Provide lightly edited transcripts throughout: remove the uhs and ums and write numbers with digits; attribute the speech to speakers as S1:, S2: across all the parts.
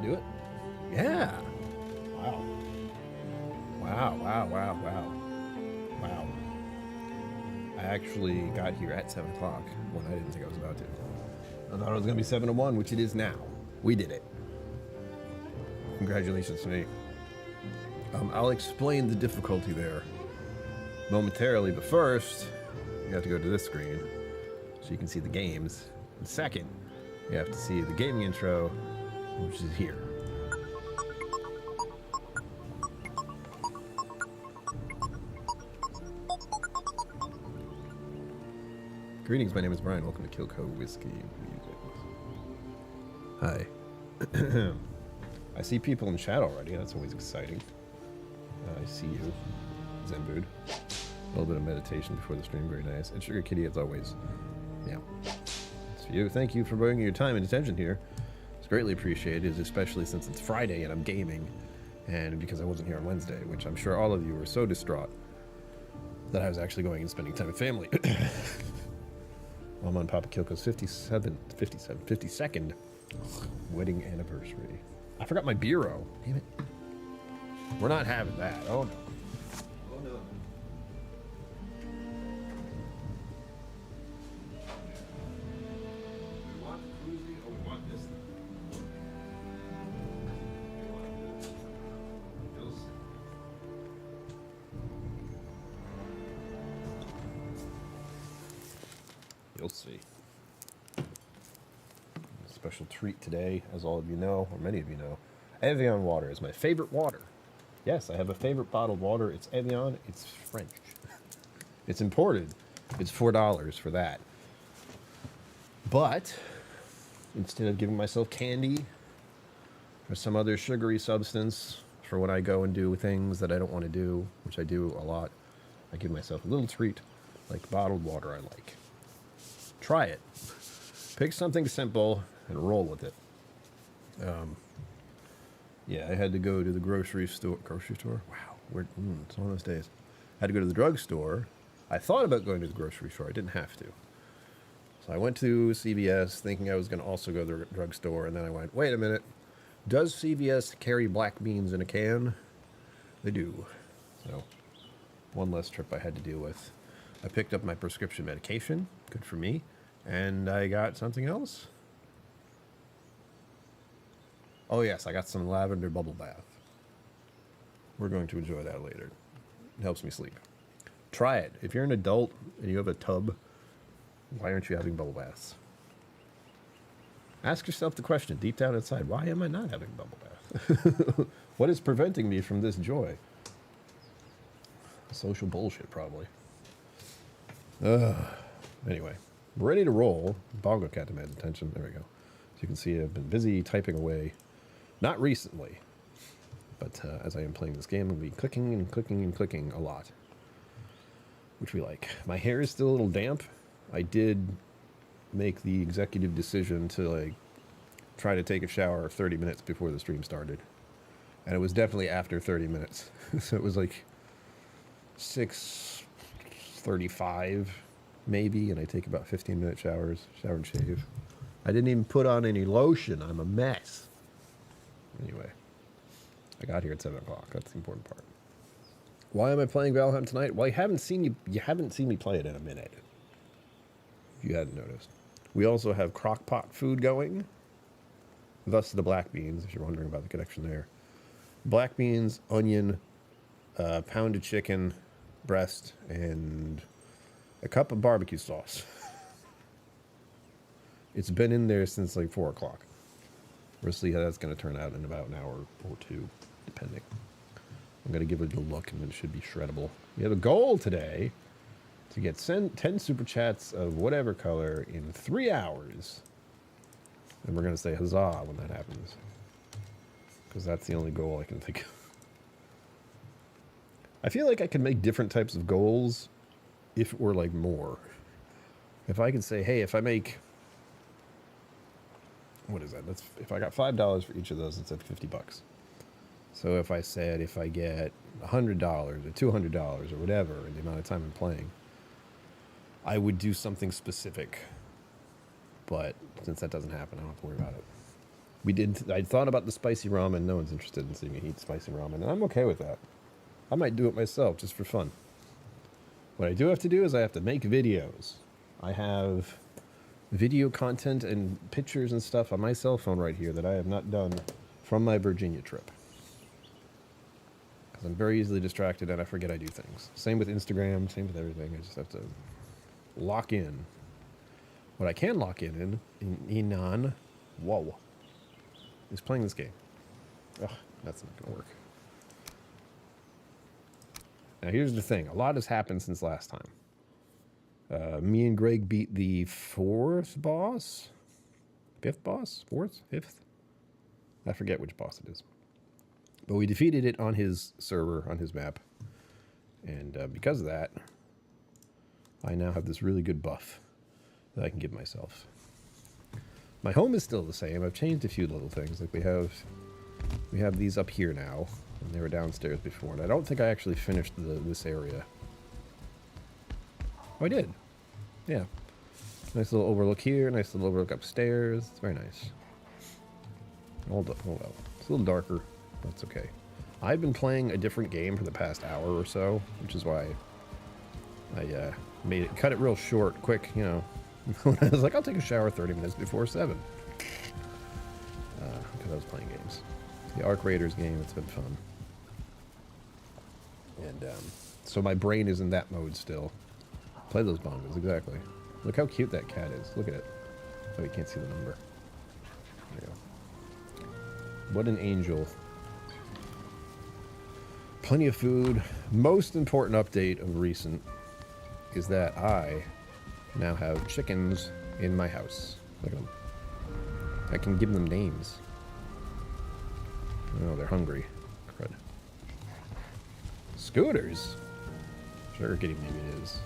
S1: I do it? Yeah. Wow. Wow, wow, wow, wow. Wow. I actually got here at 7 o'clock when I didn't think I was about to. I thought it was going to be 7 to 1, which it is now. We did it. Congratulations to me. I'll explain the difficulty there momentarily, but first, you have to go to this screen so you can see the games. And second, you have to see the gaming intro, which is here. Greetings, my name is Brian. Welcome to KillCo Whiskey Musings. Hi. I see people in chat already. That's always exciting. I see you, Zenbood. A little bit of meditation before the stream. Very nice. And Sugar Kitty, as always. Yeah. It's for you. Thank you for bringing your time and attention here. It's greatly appreciated, especially since it's Friday and I'm gaming. And because I wasn't here on Wednesday, which I'm sure all of you were so distraught that I was actually going and spending time with family. Mom and Papa KillCo's 52nd wedding anniversary. I forgot my bureau. Damn it. We're not having that. Oh no. Oh no. We want cruising or we want this thing? We want this. You'll see. Special treat today, as all of you know, or many of you know, Evian water is my favorite water. Yes, I have a favorite bottled water. It's Evian. It's French. It's imported. It's $4 for that. But instead of giving myself candy or some other sugary substance for when I go and do things that I don't want to do, which I do a lot, I give myself a little treat like bottled water I like. Try it. Pick something simple and roll with it. Yeah, I had to go to the grocery store. Grocery store? Wow, it's one of those days. I had to go to the drugstore. I thought about going to the grocery store. I didn't have to. So I went to CVS thinking I was going to also go to the drugstore, and then I went, wait a minute. Does CVS carry black beans in a can? They do. So one less trip I had to deal with. I picked up my prescription medication. Good for me. And I got something else. Oh yes, I got some lavender bubble bath. We're going to enjoy that later. It helps me sleep. Try it. If you're an adult and you have a tub, why aren't you having bubble baths? Ask yourself the question deep down inside, why am I not having bubble bath? What is preventing me from this joy? Social bullshit, probably. Anyway, we're ready to roll. Bongo cat demands attention. There we go. As you can see, I've been busy typing away. Not recently, but as I am playing this game, I'll be clicking and clicking and clicking a lot, which we like. My hair is still a little damp. I did make the executive decision to try to take a shower 30 minutes before the stream started, and it was definitely after 30 minutes. So it was like 6:35 maybe, and I take about 15-minute showers, shower and shave. I didn't even put on any lotion. I'm a mess. Anyway, I got here at 7 o'clock. That's the important part. Why am I playing Valheim tonight? Well, you haven't seen me play it in a minute. If you hadn't noticed. We also have crock pot food going. Thus the black beans, if you're wondering about the connection there. Black beans, onion, pounded chicken, breast, and a cup of barbecue sauce. It's been in there since like 4 o'clock. We'll see how that's going to turn out in about an hour or two, depending. I'm going to give it a look, and it should be shreddable. We have a goal today to get 10 super chats of whatever color in 3 hours. And we're going to say huzzah when that happens. Because that's the only goal I can think of. I feel like I could make different types of goals if it were like more. If I could say, hey, if I make... What is that? That's if I got $5 for each of those, it's at $50. So if I said if I get $100 or $200 or whatever in the amount of time I'm playing, I would do something specific. But since that doesn't happen, I don't have to worry about it. I thought about the spicy ramen. No one's interested in seeing me eat spicy ramen, and I'm okay with that. I might do it myself just for fun. What I do have to do is I have to make videos. I have video content and pictures and stuff on my cell phone right here that I have not done from my Virginia trip. Because I'm very easily distracted and I forget I do things. Same with Instagram, same with everything. I just have to lock in. What I can lock in on, whoa, is playing this game. Ugh, that's not going to work. Now here's the thing. A lot has happened since last time. Me and Greg beat the fifth boss? Fourth? Fifth? I forget which boss it is. But we defeated it on his server, on his map. And because of that, I now have this really good buff that I can give myself. My home is still the same. I've changed a few little things. Like we have these up here now. And they were downstairs before. And I don't think I actually finished this area. Oh, I did. Yeah. Nice little overlook here. Nice little overlook upstairs. It's very nice. Hold up. It's a little darker. That's okay. I've been playing a different game for the past hour or so, which is why I cut it real short, quick, you know. When I was like, I'll take a shower 30 minutes before 7. Because I was playing games. The Arc Raiders game, it's been fun. And so my brain is in that mode still. Play those bongos, exactly. Look how cute that cat is. Look at it. Oh, you can't see the number. There you go. What an angel. Plenty of food. Most important update of recent is that I now have chickens in my house. Look at them. I can give them names. Oh, they're hungry. Crud. Scooters? Sugar kitty, maybe it is.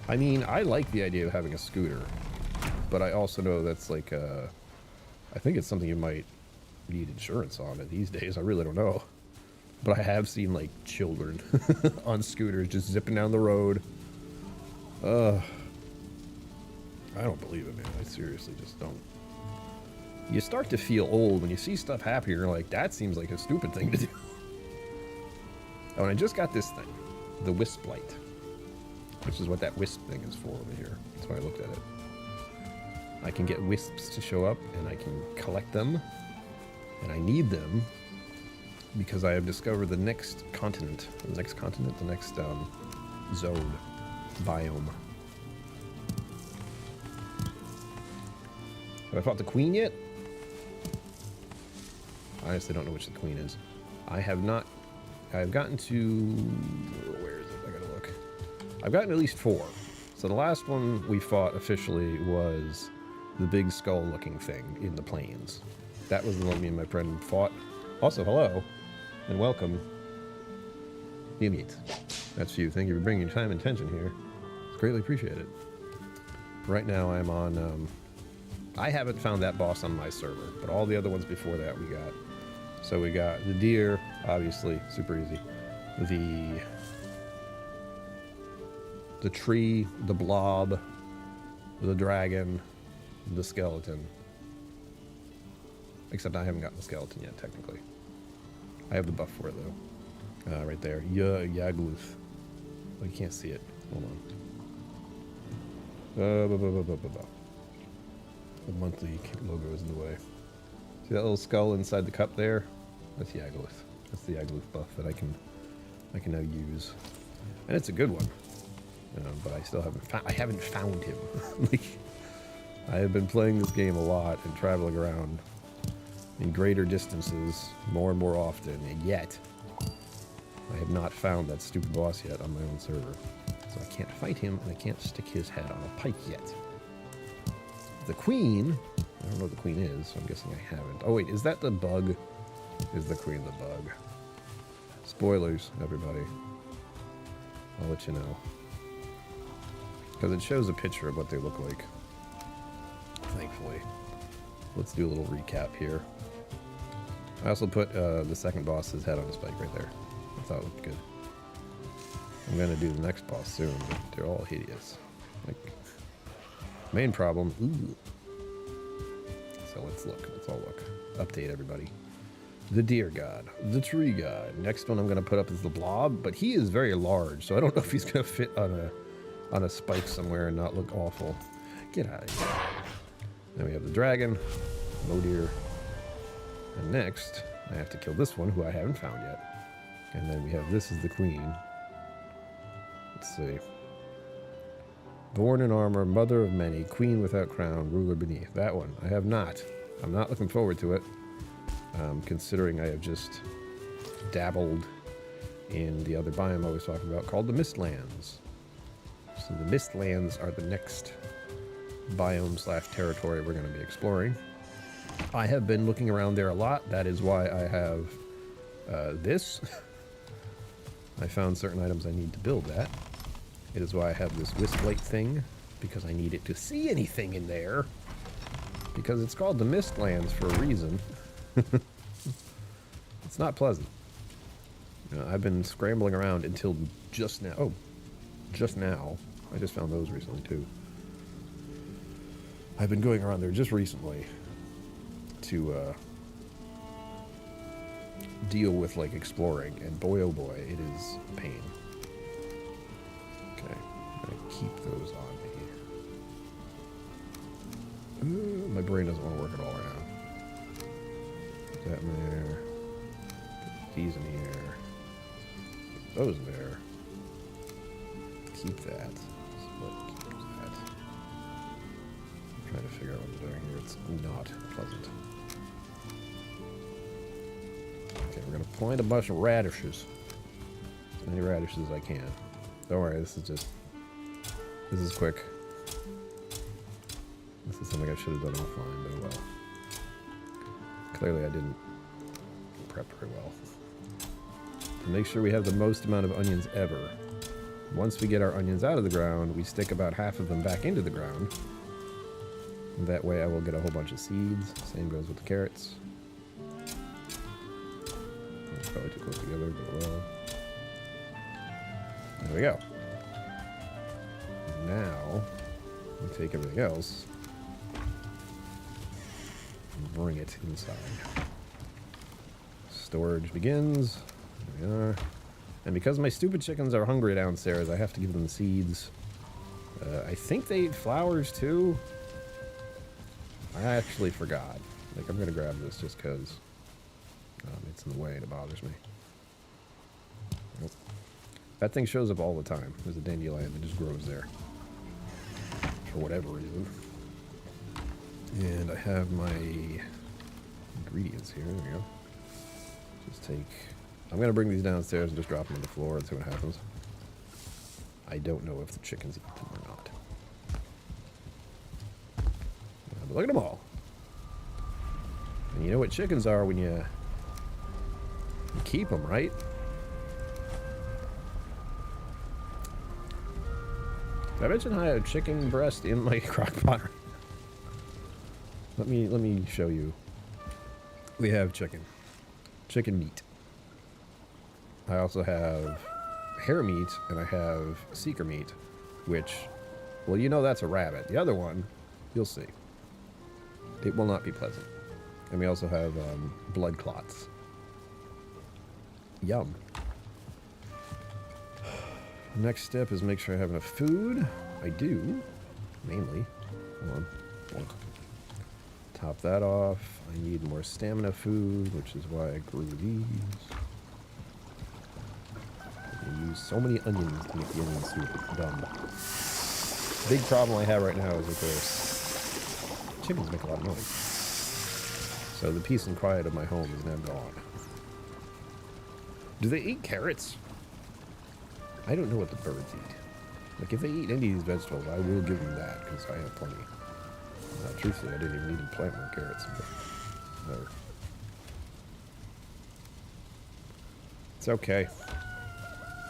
S1: I mean, I like the idea of having a scooter, but I also know that's like, I think it's something you might need insurance on it these days. I really don't know. But I have seen, like, children on scooters just zipping down the road. I don't believe it, man. I seriously just don't. You start to feel old when you see stuff happen. You're like, that seems like a stupid thing to do. Oh, and I just got this thing. The Wisp Light. Which is what that wisp thing is for over here. That's why I looked at it. I can get wisps to show up, and I can collect them. And I need them because I have discovered the next continent. The next zone. Biome. Have I fought the queen yet? I honestly don't know which the queen is. I have not. I've gotten to. Where is it? I gotta look. I've gotten at least 4. So the last one we fought officially was the big skull-looking thing in the plains. That was the one me and my friend fought. Also, hello and welcome. Emotes. That's you. Thank you for bringing your time and attention here. It's greatly appreciated. Right now I'm on. I haven't found that boss on my server, but all the other ones before that we got. So we got the deer, obviously, super easy. The tree, the blob, the dragon, the skeleton. Except I haven't gotten the skeleton yet, technically. I have the buff for it, though. Right there. Yagluth. Oh, you can't see it. Hold on. The monthly logo is in the way. See that little skull inside the cup there? That's Yagluth. That's the Yagluth buff that I can now use. And it's a good one. But I still haven't found him. Like, I have been playing this game a lot and traveling around in greater distances more and more often, and yet I have not found that stupid boss yet on my own server. So I can't fight him, and I can't stick his head on a pike yet. The queen, I don't know what the queen is, so I'm guessing I haven't. Oh wait, is that the bug? Is the queen the bug? Spoilers, everybody. I'll let you know. Because it shows a picture of what they look like. Thankfully. Let's do a little recap here. I also put the second boss's head on a spike right there. I thought it looked good. I'm going to do the next boss soon, but they're all hideous. Like, main problem, ooh. So let's look. Let's all look. Update everybody. The deer god, the tree god. Next one I'm going to put up is the blob, but he is very large, so I don't know if he's going to fit on a spike somewhere and not look awful. Get out of here. Then we have the dragon, low deer, and next I have to kill this one, who I haven't found yet. And then we have this is the queen. Let's see. Born in armor, mother of many, queen without crown, ruler beneath. That one I have not. I'm not looking forward to it. Considering I have just dabbled in the other biome I was talking about called the Mistlands. So the Mistlands are the next biome / territory we're going to be exploring. I have been looking around there a lot. That is why I have this. I found certain items I need to build that. It is why I have this Wisplate thing, because I need it to see anything in there. Because it's called the Mistlands for a reason. It's not pleasant. You know, I've been scrambling around until just now. Oh, just now. I just found those recently too. I've been going around there just recently to deal with like exploring, and boy oh boy, it is a pain. Okay, I'm gonna keep those on me. My brain doesn't want to work at all right now. Put that in there. Put these in here. Put those in there. Keep that. Keep that. I'm trying to figure out what I'm doing here. It's not pleasant. Okay, we're gonna plant a bunch of radishes. As many radishes as I can. Don't worry, this is quick. This is something I should have done offline, but oh well. Clearly I didn't prep very well. To make sure we have the most amount of onions ever. Once we get our onions out of the ground, we stick about half of them back into the ground. And that way I will get a whole bunch of seeds. Same goes with the carrots. That's probably too close together, but well. There we go. Now, we take everything else and bring it inside. Storage begins. There we are. And because my stupid chickens are hungry downstairs, I have to give them seeds. I think they eat flowers too. I actually forgot. Like, I'm gonna grab this just because it's in the way and it bothers me. Nope. That thing shows up all the time. There's a dandelion that just grows there. For whatever reason. And I have my ingredients here. There we go. Just take... I'm going to bring these downstairs and just drop them on the floor and see what happens. I don't know if the chickens eat them or not. But look at them all. And you know what chickens are when you keep them, right? Did I mention I have chicken breast in my crock pot? Let me show you. We have chicken meat. I also have hare meat, and I have seeker meat, which, well, you know that's a rabbit. The other one, you'll see. It will not be pleasant. And we also have blood clots. Yum. Next step is make sure I have enough food. I do, mainly. Hold on. Bonk. Top that off. I need more stamina food, which is why I grew these. I use so many onions to make the onion soup. Dumb. Big problem I have right now is, of course, chickens make a lot of noise. So the peace and quiet of my home is now gone. Do they eat carrots? I don't know what the birds eat. Like, if they eat any of these vegetables, I will give them that, because I have plenty. Truthfully, I didn't even need to plant more carrots, but whatever. It's okay.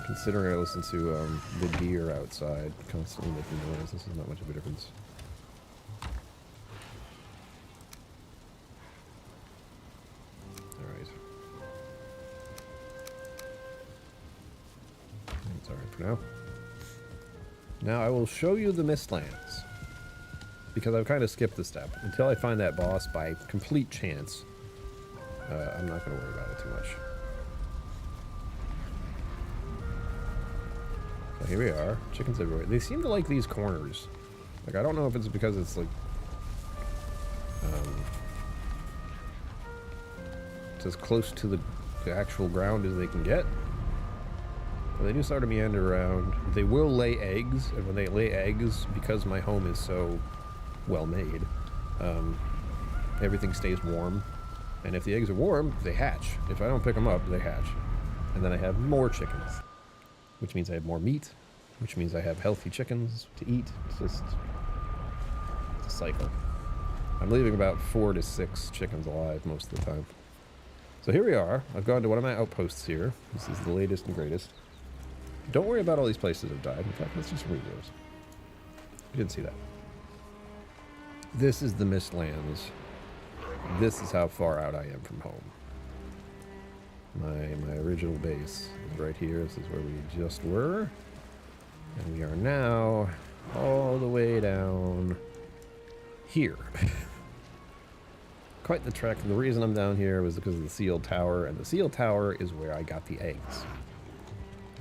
S1: Considering I listen to the deer outside constantly making noise, this is not much of a difference. Alright. That's alright for now. Now I will show you the Mistlands. because I've kind of skipped the step. Until I find that boss by complete chance, I'm not going to worry about it too much. So here we are. Chickens everywhere. They seem to like these corners. Like, I don't know if it's because it's like... it's as close to the actual ground as they can get. But they do start to meander around. They will lay eggs, and when they lay eggs, because my home is so well made, everything stays warm. And if the eggs are warm, they hatch. If I don't pick them up, they hatch. And then I have more chickens, which means I have more meat, which means I have healthy chickens to eat. It's a cycle. I'm leaving about 4 to 6 chickens alive most of the time. So here we are. I've gone to one of my outposts here. This is the latest and greatest. Don't worry about all these places I've died. In fact, let's just read those. You didn't see that. This is the Mistlands. This is how far out I am from home. My original base is right here. This is where we just were. And we are now all the way down here. Quite the trek. The reason I'm down here was because of the sealed tower, and the sealed tower is where I got the eggs,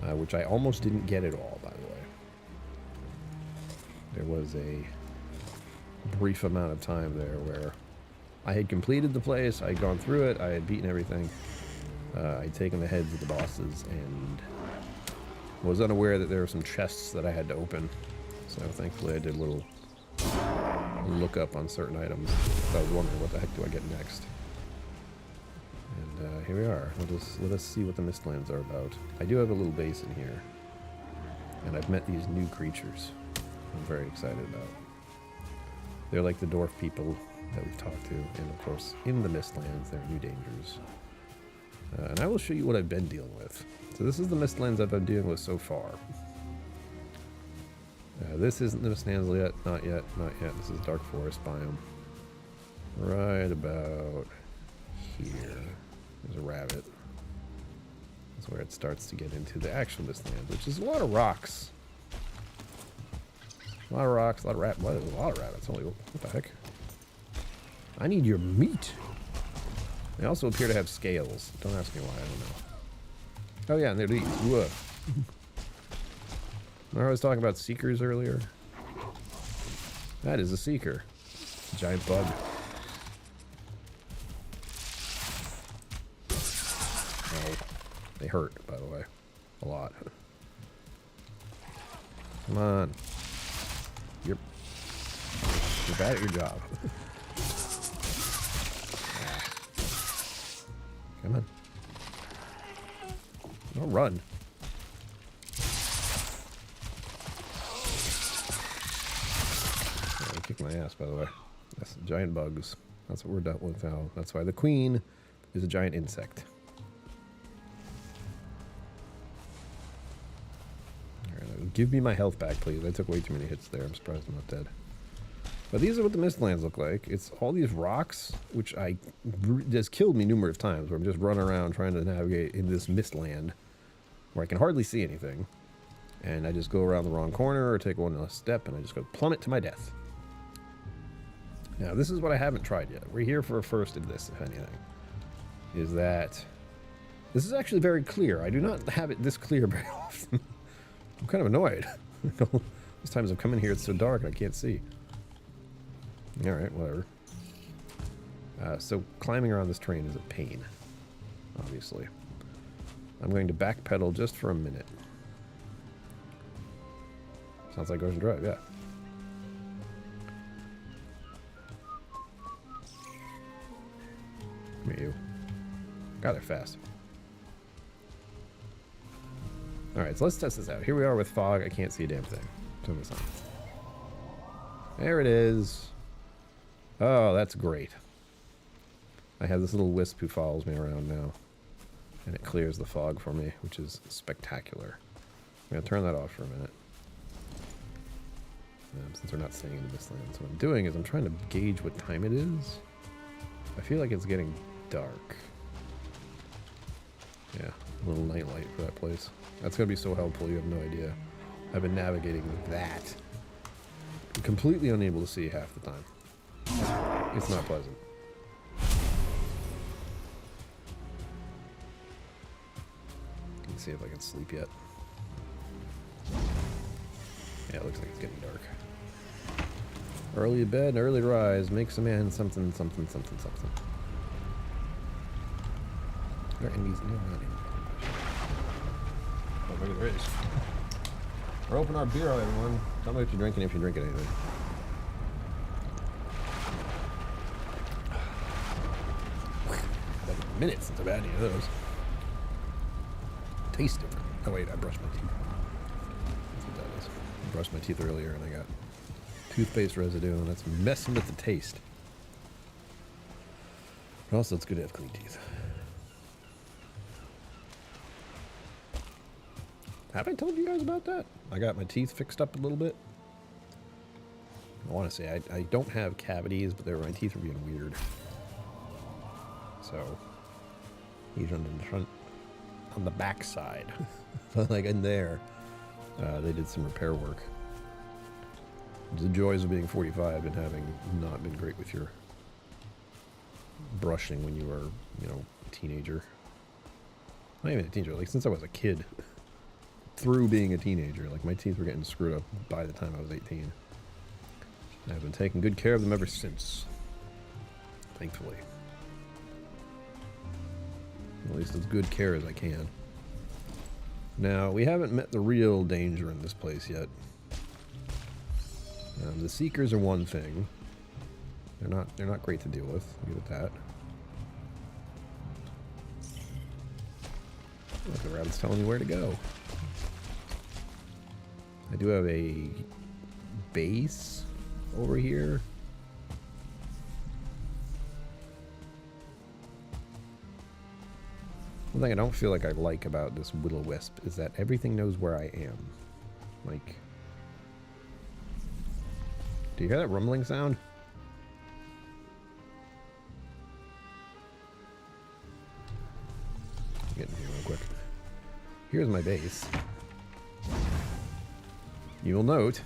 S1: which I almost didn't get at all, by the way. There was a brief amount of time there where I had completed the place, I had gone through it, I had beaten everything, I'd taken the heads of the bosses, and was unaware that there were some chests that I had to open. So thankfully I did a little look up on certain items. I was wondering what the heck do I get next. And here we are. Let us see what the Mistlands are about. I do have a little base in here, and I've met these new creatures I'm very excited about. They're like the dwarf people that we've talked to, and of course in the Mistlands there are new dangers. And I will show you what I've been dealing with. So this is the Mistlands I've been dealing with so far. This isn't the Mistlands yet, not yet, not yet. This is Dark Forest biome. Right about here. There's a rabbit. That's where it starts to get into the actual Mistlands, which is a lot of rocks. A lot of rocks, a lot of rabbits. A lot of rabbits. Holy, what the heck? I need your meat. They also appear to have scales. Don't ask me why, I don't know. Oh yeah, and they're these. Whoa. Remember I was talking about seekers earlier? That is a seeker. It's a giant bug. Oh, they hurt, by the way. A lot. Come on. You're bad at your job. Come on. Don't run. Oh, they kicked my ass, by the way. That's giant bugs. That's what we're dealt with now. That's why the queen is a giant insect. Alright, give me my health back, please. I took way too many hits there. I'm surprised I'm not dead. But these are what the Mistlands look like. It's all these rocks, which just killed me numerous times, where I'm just running around trying to navigate in this Mistland, where I can hardly see anything. And I just go around the wrong corner or take one less step, and I just go plummet to my death. Now, this is what I haven't tried yet. We're here for a first of this, if anything. Is that this is actually very clear. I do not have it this clear very often. I'm kind of annoyed. These times I've come in here, it's so dark, I can't see. Alright, whatever. So climbing around this terrain is a pain, obviously. I'm going to backpedal just for a minute. Sounds like Ocean Drive, yeah. Come here, you. God, they're fast. Alright, so let's test this out. Here we are with fog. I can't see a damn thing. Turn this on. There it is. Oh, that's great. I have this little wisp who follows me around now. And it clears the fog for me, which is spectacular. I'm going to turn that off for a minute. Since we're not staying in the Mistlands. What I'm doing is I'm trying to gauge what time it is. I feel like it's getting dark. Yeah, a little night light for that place. That's going to be so helpful, you have no idea. I've been navigating that I'm completely unable to see half the time. It's not pleasant. Let's see if I can sleep yet. Yeah, it looks like it's getting dark. Early to bed, early to rise, makes a man something, something, something, something. Are there enemies in here? Not any. Oh, maybe there is. We're opening our beer, everyone. Tell me what you're drinking if you're drinking anything. It's been a minute since I've had any of those. Tastes different. Oh wait, I brushed my teeth. That's what that is. I brushed my teeth earlier and I got toothpaste residue, and that's messing with the taste. But also, it's good to have clean teeth. Have I told you guys about that? I got my teeth fixed up a little bit. I want to say I don't have cavities, but my teeth are being weird. So, he's on the front, on the back side, like in there, they did some repair work. The joys of being 45 and having not been great with your brushing when you were, you know, a teenager. Not even a teenager, like since I was a kid. Through being a teenager, like my teeth were getting screwed up by the time I was 18. I've been taking good care of them ever since. Thankfully. At least as good care as I can. Now, we haven't met the real danger in this place yet. The Seekers are one thing. They're not great to deal with. I'll give it that. Look, the rabbit's telling me where to go. I do have a base over here. One thing I don't feel like I like about this will-o-wisp is that everything knows where I am. Like, do you hear that rumbling sound? Get in here real quick. Here's my base. You will note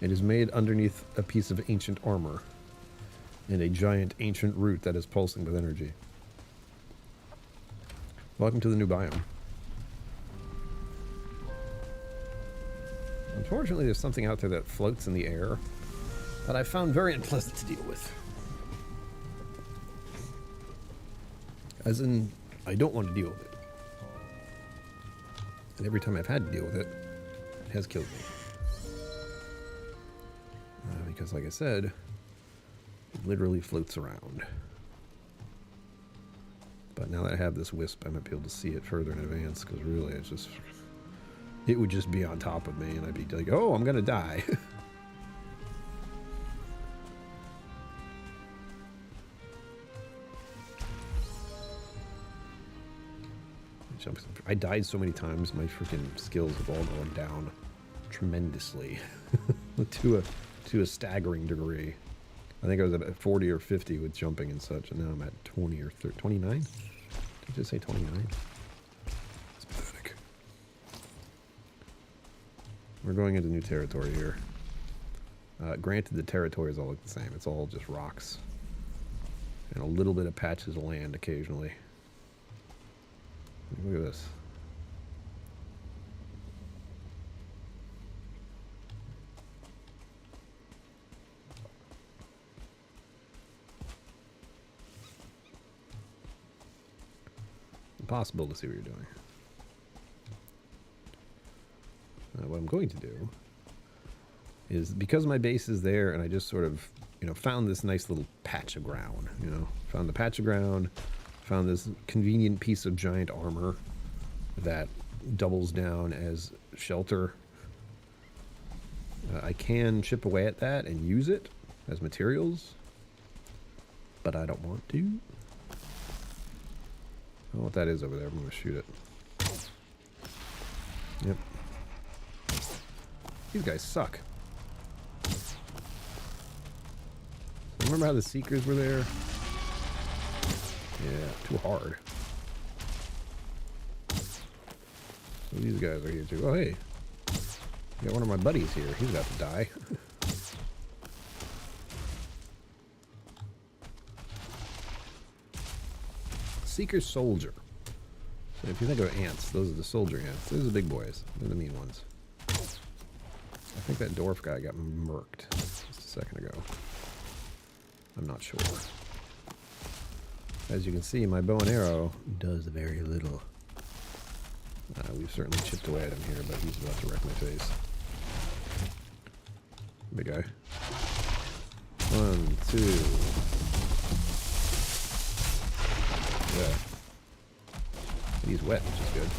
S1: it is made underneath a piece of ancient armor and a giant ancient root that is pulsing with energy. Welcome to the new biome. Unfortunately, there's something out there that floats in the air that I found very unpleasant to deal with. As in, I don't want to deal with it. And every time I've had to deal with it, it has killed me. Because, like I said, it literally floats around. But now that I have this wisp, I might be able to see it further in advance, because really, it's just... it would just be on top of me, and I'd be like, oh, I'm gonna die. I died so many times, my freaking skills have all gone down tremendously. to a staggering degree. I think I was at 40 or 50 with jumping and such, and now I'm at 20 or 30, 29? Did I just say 29? It's pathetic. We're going into new territory here. Granted, the territories all look the same. It's all just rocks. And a little bit of patches of land occasionally. Look at this. Impossible to see what you're doing. What I'm going to do is, because my base is there and I just sort of, you know, found this nice little patch of ground, you know, found the patch of ground, found this convenient piece of giant armor that doubles down as shelter. I can chip away at that and use it as materials, but I don't want to. I don't know what that is over there. I'm going to shoot it. Yep. These guys suck. Remember how the Seekers were there? Yeah, too hard. So these guys are here too. Oh, hey. Got one of my buddies here. He's about to die. Seeker Soldier. So if you think of ants, those are the soldier ants. Those are the big boys. They're the mean ones. I think that dwarf guy got murked just a second ago. I'm not sure. As you can see, my bow and arrow does very little. We've certainly chipped away at him here, but he's about to wreck my face. Big guy. 1, 2. Yeah. He's wet, which is good.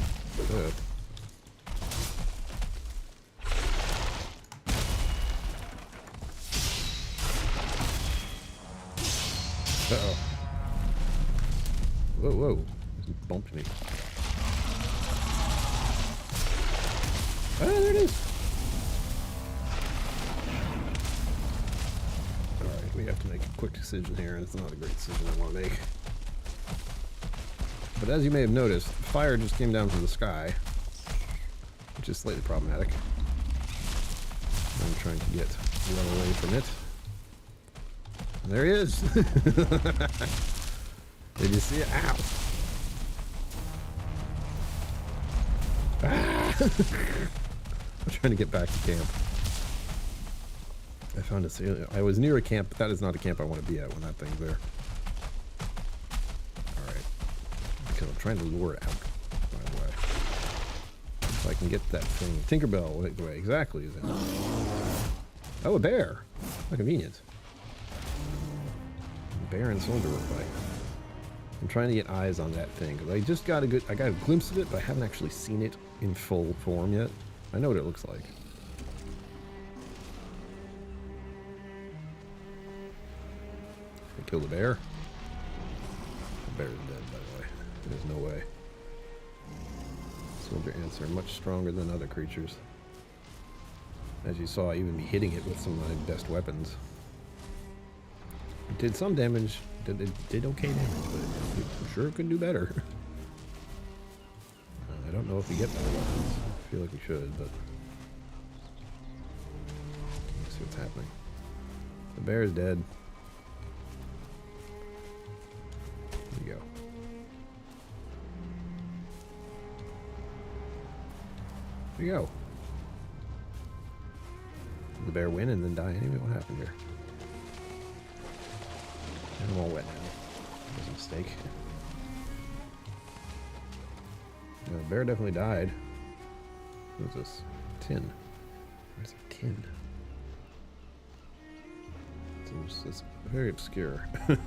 S1: Uh-oh. Whoa, whoa. He bumped me. Oh, there it is. Alright, we have to make a quick decision here, and it's not a great decision I want to make. But as you may have noticed, fire just came down from the sky, which is slightly problematic. I'm trying to get well away from it. And there he is! Did you see it? Ow! Ah! I'm trying to get back to camp. I found a sailor. I was near a camp, but that is not a camp I want to be at when that thing's there. Alright. Because I'm trying to lure it out, by the way. If I can get that thing. Tinkerbell, wait, exactly. Is it? Oh, a bear! How convenient. Bear and soldier work fight. I'm trying to get eyes on that thing because I just got a glimpse of it, but I haven't actually seen it in full form yet. I know what it looks like. I kill the bear. The bear is dead, by the way. There's no way. Soldier ants are much stronger than other creatures. As you saw, even me hitting it with some of my best weapons. It did some damage. It did okay damage, but I'm sure it could do better. I don't know if we get better weapons. I feel like we should, but let's see what's happening. The bear is dead. There you go. There you go. Did the bear win and then die anyway? What happened here? I'm all wet now. That was a mistake. Yeah, the bear definitely died. What's this? Tin. Where's a tin? It's very obscure. Oh,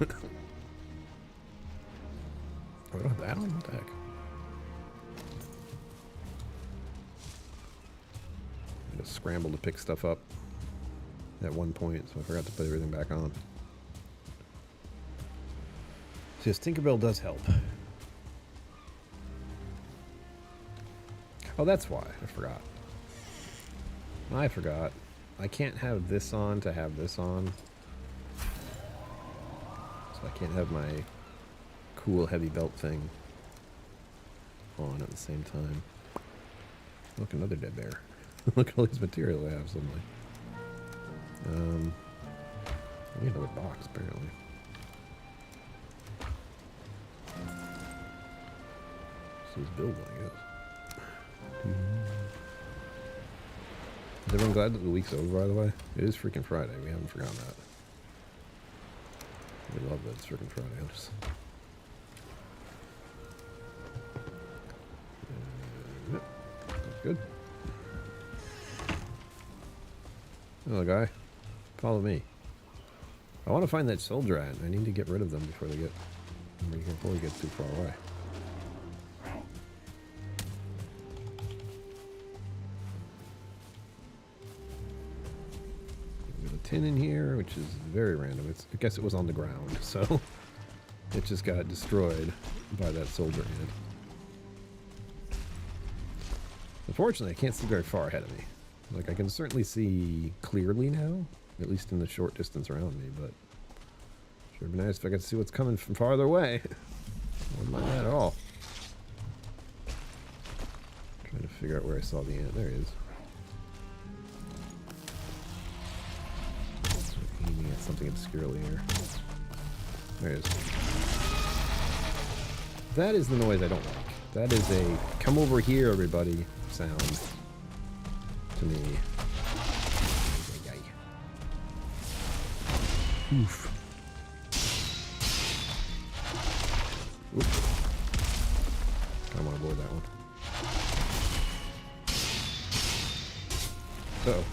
S1: we don't have that on? What the heck? I just scrambled to pick stuff up at one point, so I forgot to put everything back on. Yes, Tinkerbell does help. Oh, that's why. I forgot. I can't have this on to have this on. So I can't have my cool heavy belt thing on at the same time. Look, another dead bear. Look at all these material I have suddenly. I need another box, apparently. This building, I guess. Is everyone glad that the week's over, by the way? It is freaking Friday. We haven't forgotten that. We love that it's freaking Friday. I'm just... That's good. Hello, guy. Follow me. I want to find that soldier ant. I need to get rid of them before they get too far away. Tin in here, which is very random. I guess it was on the ground, so it just got destroyed by that soldier ant. Unfortunately, I can't see very far ahead of me. Like, I can certainly see clearly now, at least in the short distance around me, but sure would be nice if I could see what's coming from farther away. Wouldn't mind that at all. Trying to figure out where I saw the ant. There he is. Aiming at something obscurely here. There it is. That is the noise I don't like. That is a come over here, everybody sound to me. Oof. Oop. I want to avoid that one. Uh-oh.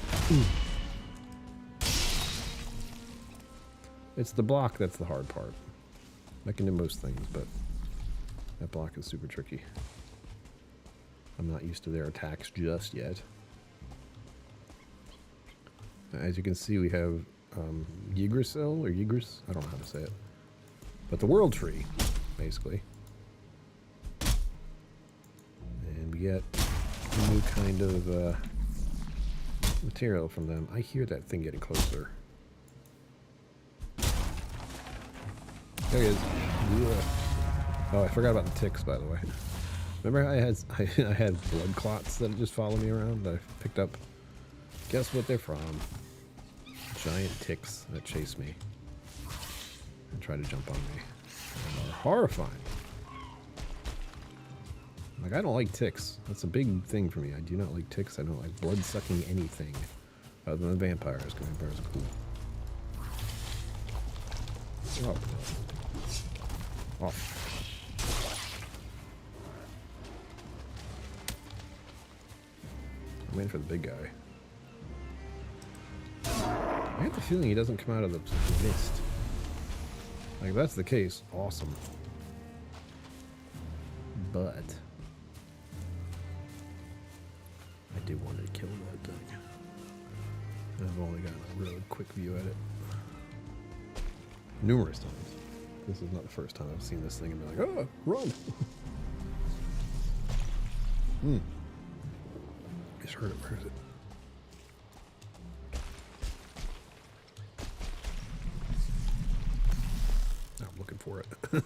S1: It's the block that's the hard part. I can do most things, but that block is super tricky. I'm not used to their attacks just yet. As you can see, we have Yggdrasil, or Ygriss, I don't know how to say it. But the World Tree, basically. And we get a new kind of material from them. I hear that thing getting closer. There he is. Oh, I forgot about the ticks, by the way. Remember I had blood clots that just follow me around that I picked up? Guess what they're from? Giant ticks that chase me and try to jump on me. And are horrifying. Like, I don't like ticks. That's a big thing for me. I do not like ticks. I don't like blood-sucking anything other than vampires, because vampires are cool. Oh. Off. I'm waiting for the big guy. I have the feeling he doesn't come out of the mist. Like, if that's the case, awesome. But I do want to kill that thing. I've only gotten a really quick view at it. Numerous times. This is not the first time I've seen this thing and been like, oh, run! I just heard it. Where is it? I'm looking for it. There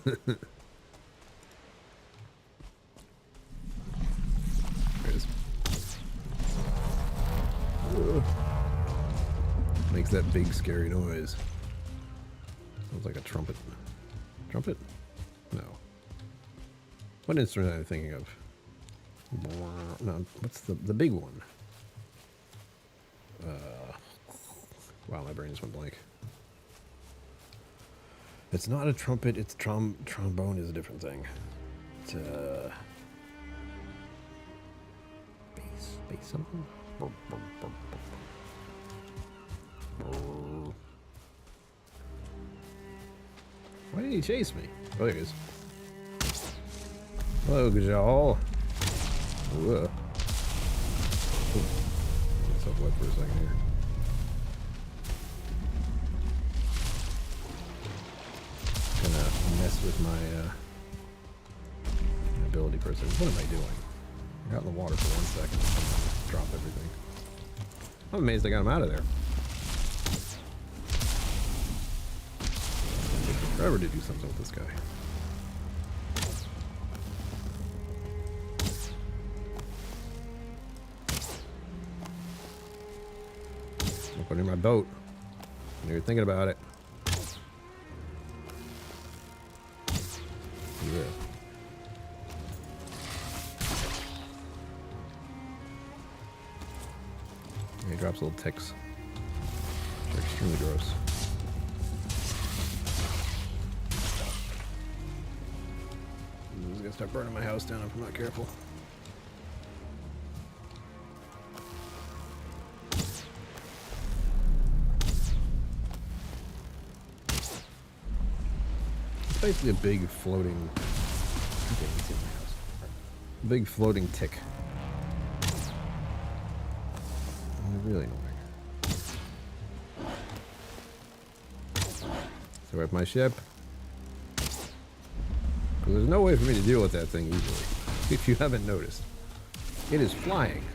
S1: it is. Ugh. Makes that big scary noise. Sounds like a trumpet. Trumpet? No. What instrument am I thinking of? No, what's the big one? Wow, my brain just went blank. It's not a trumpet, it's trombone is a different thing. It's bass something? Why did he chase me? Oh, there he is. Hello, Gajal. Whoa. Myself wet for a second here. Gonna mess with my ability for a second. What am I doing? I got in the water for 1 second. Drop everything. I'm amazed I got him out of there. It took forever to do something with this guy. Put in my boat. You're thinking about it. Yeah. He drops little ticks. They're extremely gross. He's gonna start burning my house down if I'm not careful. Basically a big floating tick. Really annoying. So with my ship, because there's no way for me to deal with that thing easily. If you haven't noticed, it is flying.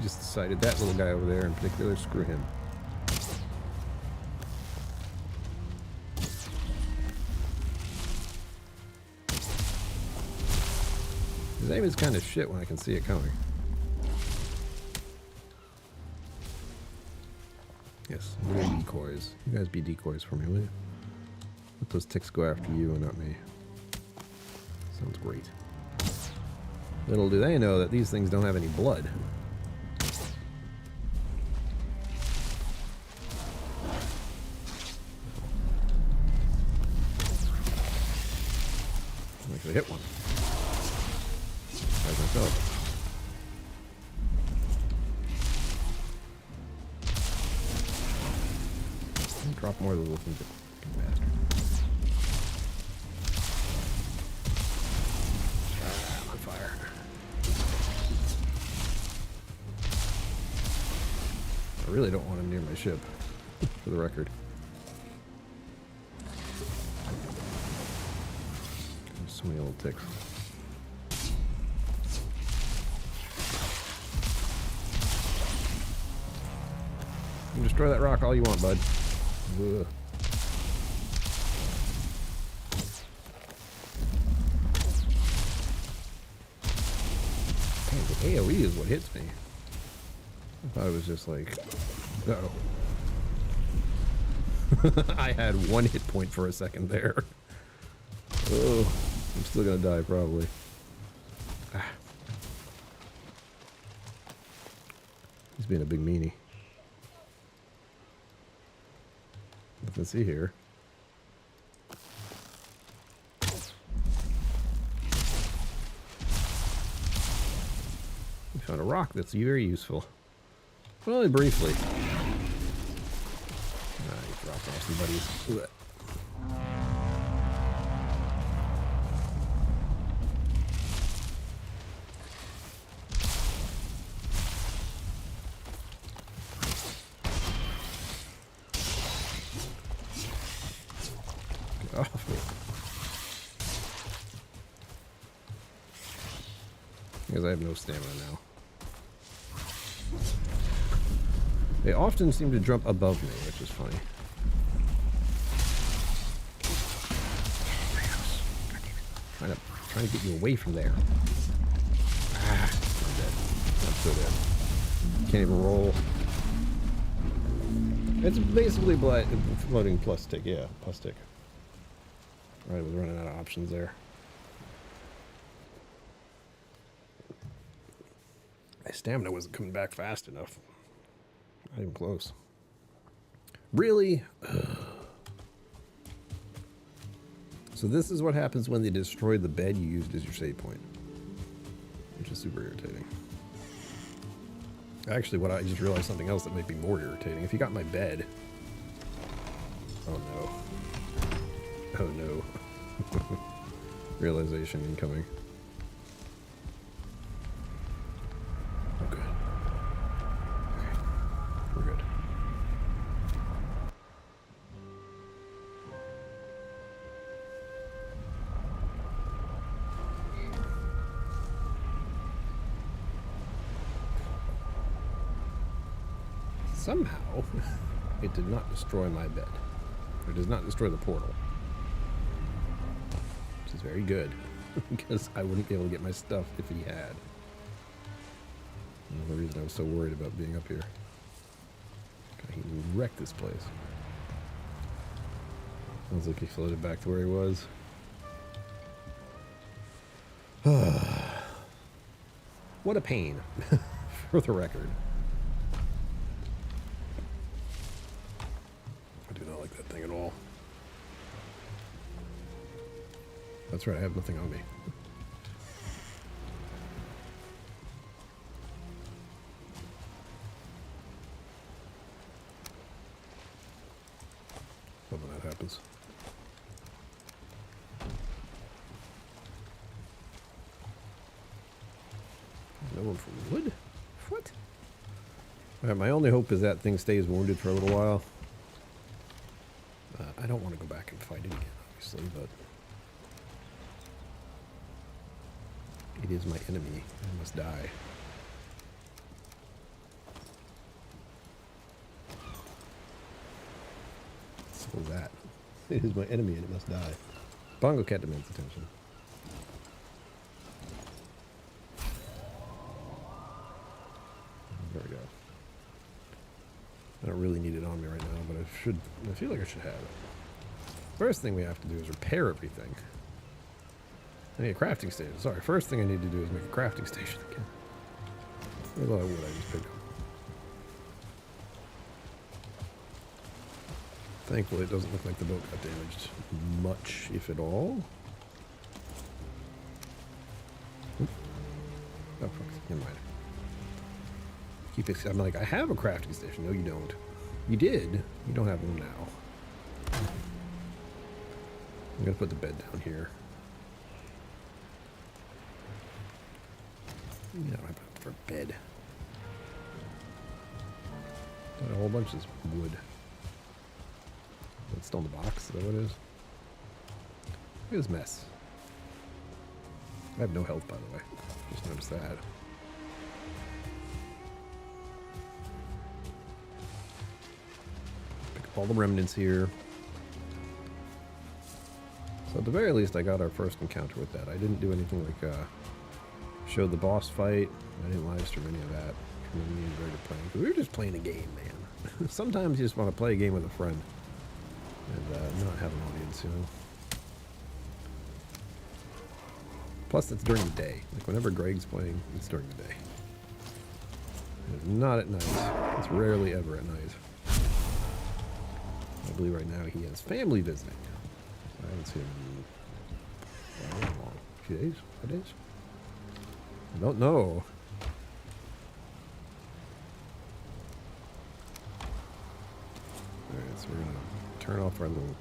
S1: Just decided that little guy over there in particular, screw him. His aim is kind of shit when I can see it coming. Yes, little decoys. You guys be decoys for me, will you? Let those ticks go after you and not me. Sounds great. Little do they know that these things don't have any blood. I actually hit one. Surprised myself. Drop more of the little things. Bastard. I'm on fire. I really don't want him near my ship, for the record. There's so many little ticks. You can destroy that rock all you want, bud. Ugh. Dang, the AoE is what hits me. I thought it was just like... Uh-oh. I had one hit point for a second there. Oh, I'm still gonna die probably. Ah. He's being a big meanie. Nothing to see here. We found a rock that's very useful. But only briefly. Ah, you dropped off some buddies. Ugh. Off me. Because I have no stamina now. They often seem to jump above me, which is funny. Trying to get you away from there. Ah, I'm dead. I'm so dead. Can't even roll. It's basically floating plus tick. Yeah, plus tick. Right, I was running out of options there. My stamina wasn't coming back fast enough. Not even close. Really? So this is what happens when they destroy the bed you used as your save point. Which is super irritating. Actually, what I just realized something else that might be more irritating. If you got my bed... Oh no. Oh no. Realization incoming. Oh, good. Okay. We're good. Somehow, it did not destroy my bed. It does not destroy the portal. Which is very good, because I wouldn't be able to get my stuff if he had. And the reason I was so worried about being up here. God, he wrecked this place. Sounds like he floated back to where he was. What a pain, for the record. I do not like that thing at all. That's right, I have nothing on me. Love when that happens. No one for wood? What? My only hope is that thing stays wounded for a little while. I don't want to go back and fight it again, obviously, but... it is my enemy. I must die. So that. It is my enemy and it must die. Bongo Cat demands attention. There we go. I don't really need it on me right now, but I feel like I should have it. First thing we have to do is repair everything. I need a crafting station. Sorry, first thing I need to do is make a crafting station again. Where's all that wood I just picked up? Thankfully, it doesn't look like the boat got damaged much, if at all. Oop. Oh, fuck. Never mind. Keep it. I'm like, I have a crafting station. No, you don't. You did. You don't have one now. I'm gonna put the bed down here. Yeah, I put it for a bed. Got a whole bunch of this wood. It's still in the box. Is that what it is? Look at this mess. I have no health, by the way. Just noticed that. Pick up all the remnants here. So at the very least, I got our first encounter with that. I didn't do anything like show the boss fight. I didn't live stream any of that. Me and Greg are playing. We were just playing a game, man. Sometimes you just want to play a game with a friend and not have an audience, you know. Plus, it's during the day. Like whenever Greg's playing, it's during the day. It's not at night. It's rarely ever at night. I believe right now he has family visiting. I haven't seen him in how long? A few days? 5 days? I don't know. Alright, so we're gonna turn off our little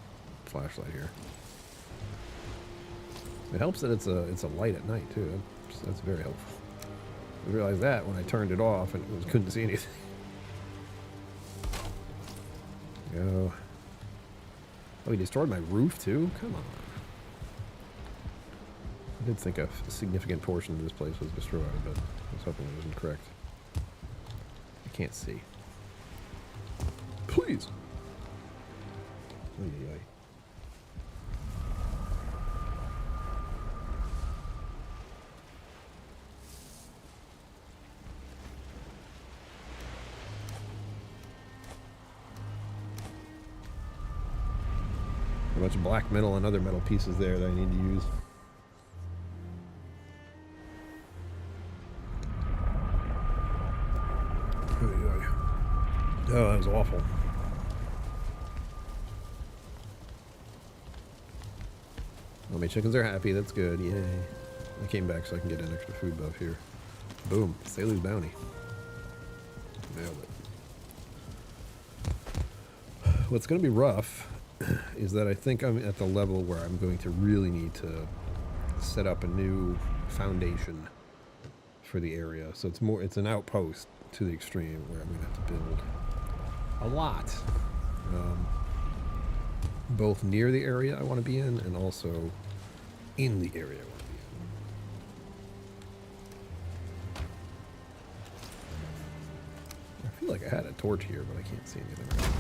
S1: flashlight here. It helps that it's a light at night too. That's very helpful. I realized that when I turned it off and couldn't see anything. Go. Oh, he destroyed my roof too? Come on. I did think a significant portion of this place was destroyed, but I was hoping it wasn't correct. I can't see. Please. Oy, oy, oy. A bunch of black metal and other metal pieces there that I need to use. Oh, that was awful. Well, my chickens are happy. That's good. Yay. I came back so I can get an extra food buff here. Boom. Sailor's Bounty. Nailed it. What's going to be rough is that I think I'm at the level where I'm going to really need to set up a new foundation for the area. So it's an outpost to the extreme where I'm going to have to build a lot. Both near the area I want to be in and also in the area I want to be in. I feel like I had a torch here, but I can't see anything right now, so.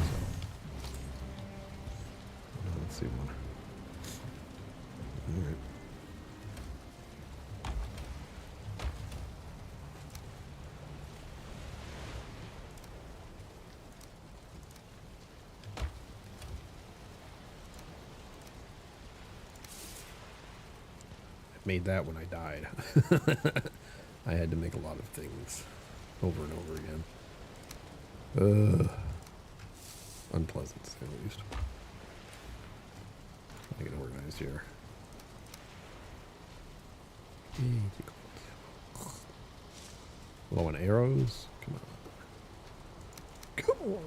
S1: Let's see one. All right. Made that when I died. I had to make a lot of things over and over again. Unpleasant, to say the least. I get organized here. Low on arrows. Come on. Come on.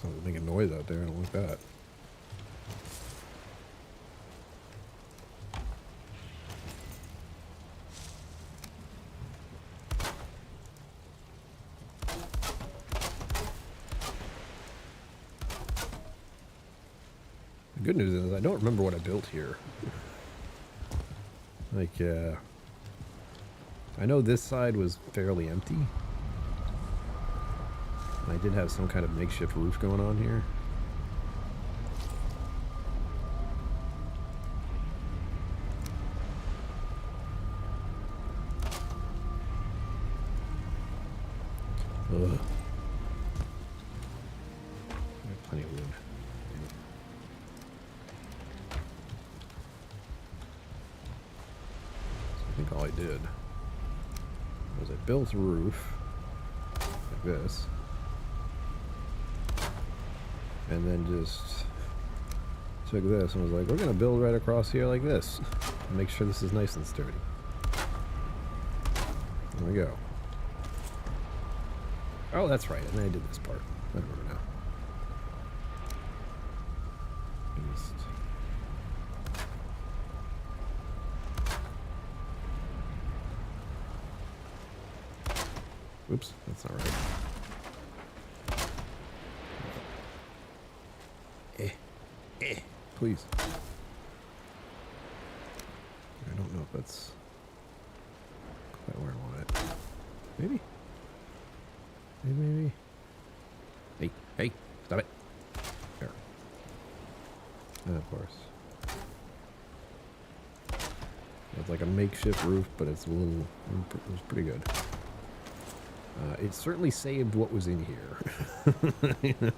S1: Someone's making noise out there. I don't like that. The good news is I don't remember what I built here. Like, I know this side was fairly empty. I did have some kind of makeshift roof going on here. Ugh. I have plenty of wood. So I think all I did was I built a roof like this, and then just took this and was like, we're going to build right across here like this. Make sure this is nice and sturdy. There we go. Oh, that's right. And then I did this part. I remember now. Just... Oops, that's not right. Please. I don't know if that's quite where I want it. Maybe? Maybe? Hey, stop it. There. And of course. It's like a makeshift roof, but it's a little, it was pretty good. It certainly saved what was in here. You know?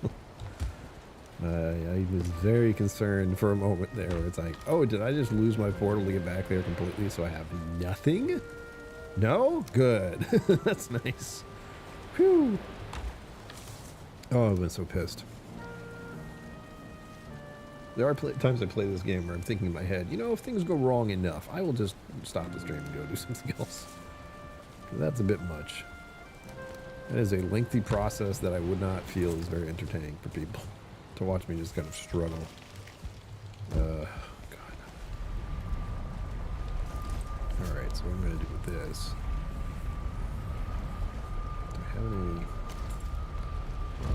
S1: I was very concerned for a moment there. It's like, oh, did I just lose my portal to get back there completely so I have nothing? No? Good. That's nice. Whew. Oh, I've been so pissed. There are times I play this game where I'm thinking in my head, you know, if things go wrong enough, I will just stop the stream and go do something else. That's a bit much. That is a lengthy process that I would not feel is very entertaining for people. To watch me just kind of struggle. God. Alright, so what I'm going to do with this. Do I have any...